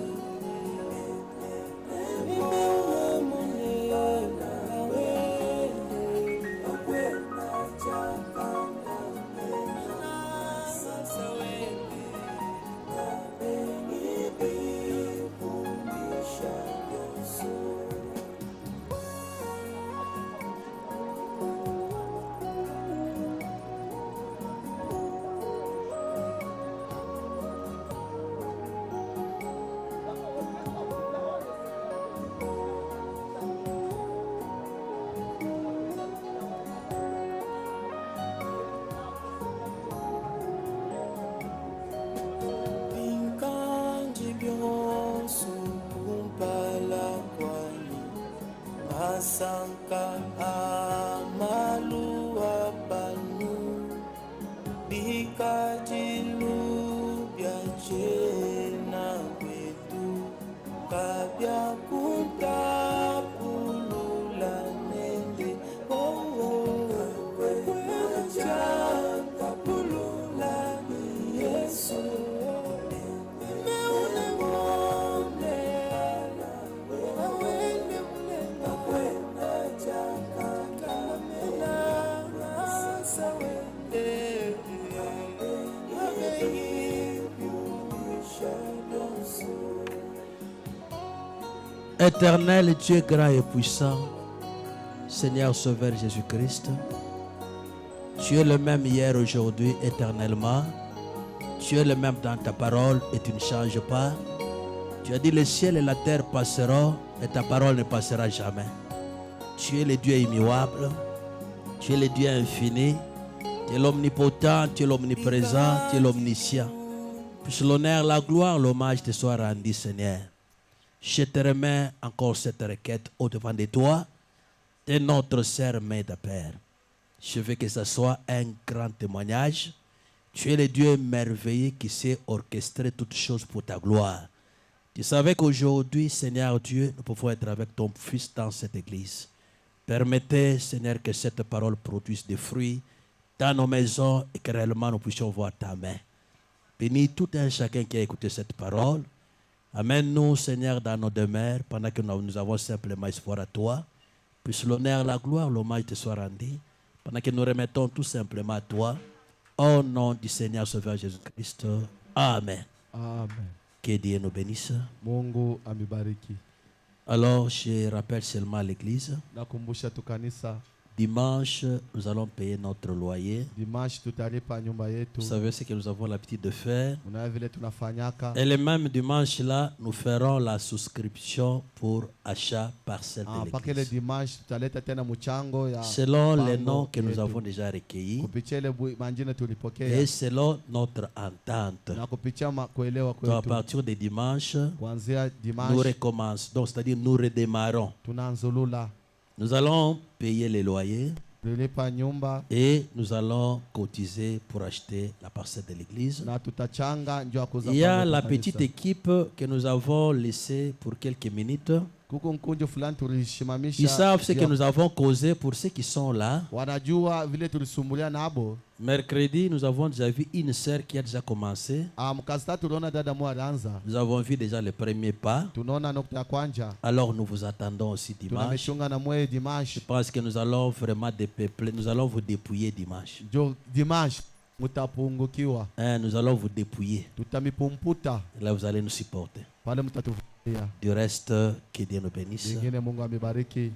Sanka Éternel Dieu grand et puissant, Seigneur Sauveur Jésus-Christ, tu es le même hier, aujourd'hui, éternellement. Tu es le même dans ta parole et tu ne changes pas. Tu as dit le ciel et la terre passeront, mais ta parole ne passera jamais. Tu es le Dieu immuable, tu es le Dieu infini, tu es l'omnipotent, tu es l'omniprésent, tu es l'omniscient. Puisse l'honneur, la gloire, l'hommage te soit rendu, Seigneur. Je te remets encore cette requête au-devant de toi, de notre sœur Maître Père. Je veux que ce soit un grand témoignage. Tu es le Dieu merveilleux qui sait orchestrer toutes choses pour ta gloire. Tu savais qu'aujourd'hui, Seigneur Dieu, nous pouvons être avec ton Fils dans cette église. Permettez, Seigneur, que cette parole produise des fruits dans nos maisons et que réellement nous puissions voir ta main. Bénis tout un chacun qui a écouté cette parole. Amène-nous, Seigneur, dans nos demeures pendant que nous avons simplement espoir à toi. Puisse l'honneur, la gloire, l'hommage te soit rendu. Pendant que nous remettons tout simplement à toi. Au nom du Seigneur Sauveur Jésus-Christ. Amen. Amen. Que Dieu nous bénisse. Mungu amibariki. Alors, je rappelle seulement l'église. Nakumbusha tu kanisa. Dimanche, nous allons payer notre loyer. Dimanche tutalipa nyumba yetu. Vous savez ce que nous avons l'habitude de faire. Unaona vile tunafanyaka. Et le même dimanche-là, nous ferons la souscription pour achat parcelle de Mpaka ile l'église. dimanche tutaleta tena mchango ya Selon les mpango noms que nous yetu. avons déjà recueillis Kupitia ile manjina tulipokea et selon notre entente. na kupitia kuelewa Donc à kwetu. partir de dimanche, Kuanzia nous dimanche recommençons. Donc c'est-à-dire nous redémarrons. tunaanzulula. Nous allons payer les loyers Tulipa nyumba et nous allons cotiser pour acheter la parcelle de l'église. na tutachanga njoo kuza. Il y a la petite équipe que nous avons laissée pour quelques minutes. Kuko mkunjo fulani tulishimamisha. Ils savent ce que nous avons causé pour ceux qui sont là. Wanajua vile tulisumbulia nabo. Mercredi, nous avons déjà vu une sœur qui a déjà commencé. Mkazi tatu tunaona dada mmoja alianza. Nous avons vu déjà le premier pas. Tunaona nukta ya kwanja. Alors nous vous attendons aussi dimanche. Tunamechunga na mwe Je dimanche. pense que nous allons vraiment dépeupler. Nous allons vous dépouiller dimanche. Jo dimanche mutapungukiwa. Nous allons vous dépouiller. Tutamipumputa. Et là, vous allez nous supporter. Pale mtatufuria. Du reste, que Dieu nous bénisse. Vingine Mungu amibariki.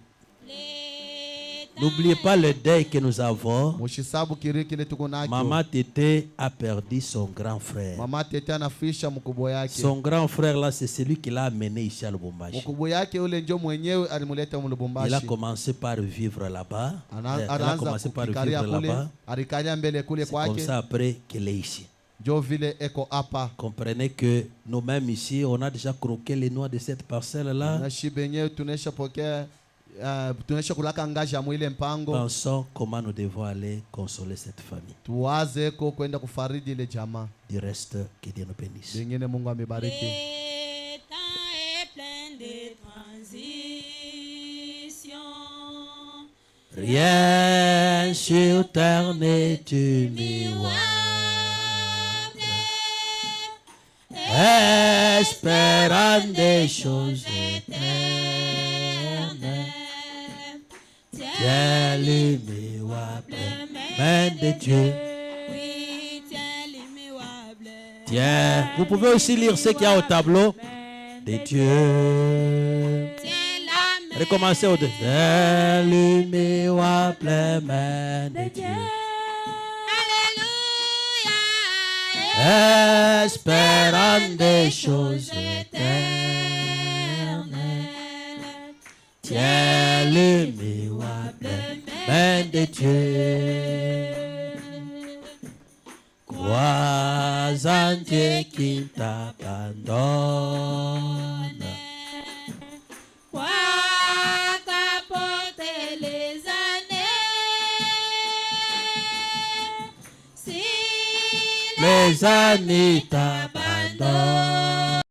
N'oubliez pas le deuil que nous avons. Mushisabu kiriki ile tuko nacho. Maman Tété a perdu son grand frère. Mama Tete anafisha mkubwa yake. Son grand frère là, c'est celui qui l'a amené ici à Lubumbashi. Mkubwa yake ule ndio mwenyewe alimuleta Lubumbashi. Il a commencé par vivre là-bas. Il a commencé par vivre là-bas. Alikalia mbele kule C'est comme kwake. ça après qu'il est ici. Jo vile eko hapa. Comprenez que nous-mêmes ici, on a déjà croqué les noix de cette parcelle-là. Na shibenye tunesha pokea tunesha kulaka ngaja mwile mpango. Pensons comment nous devons aller consoler cette famille. Tuwaze ko kwenda kufariji ile jamaa. Du reste, que Dieu nous bénisse. Vingine Mungu amebariki. Le temps est plein de transitions. Rien sur terre n'est immuable. Espérant des choses éternelles. Tiens l'immuable main de Dieu. Oui, tiens l'immuable. Tiens, vous pouvez aussi lire ce qu'il y a au tableau de Dieu. Tiens la main. Recommencez au début. Tiens l'immuable main de Dieu. Alléluia. Espérant des choses éternelles. Tiens l'immuable main de Dieu. Crois en Dieu qui t'abandonne. Crois qu'apporter les années. Si Les années t'abandonnent.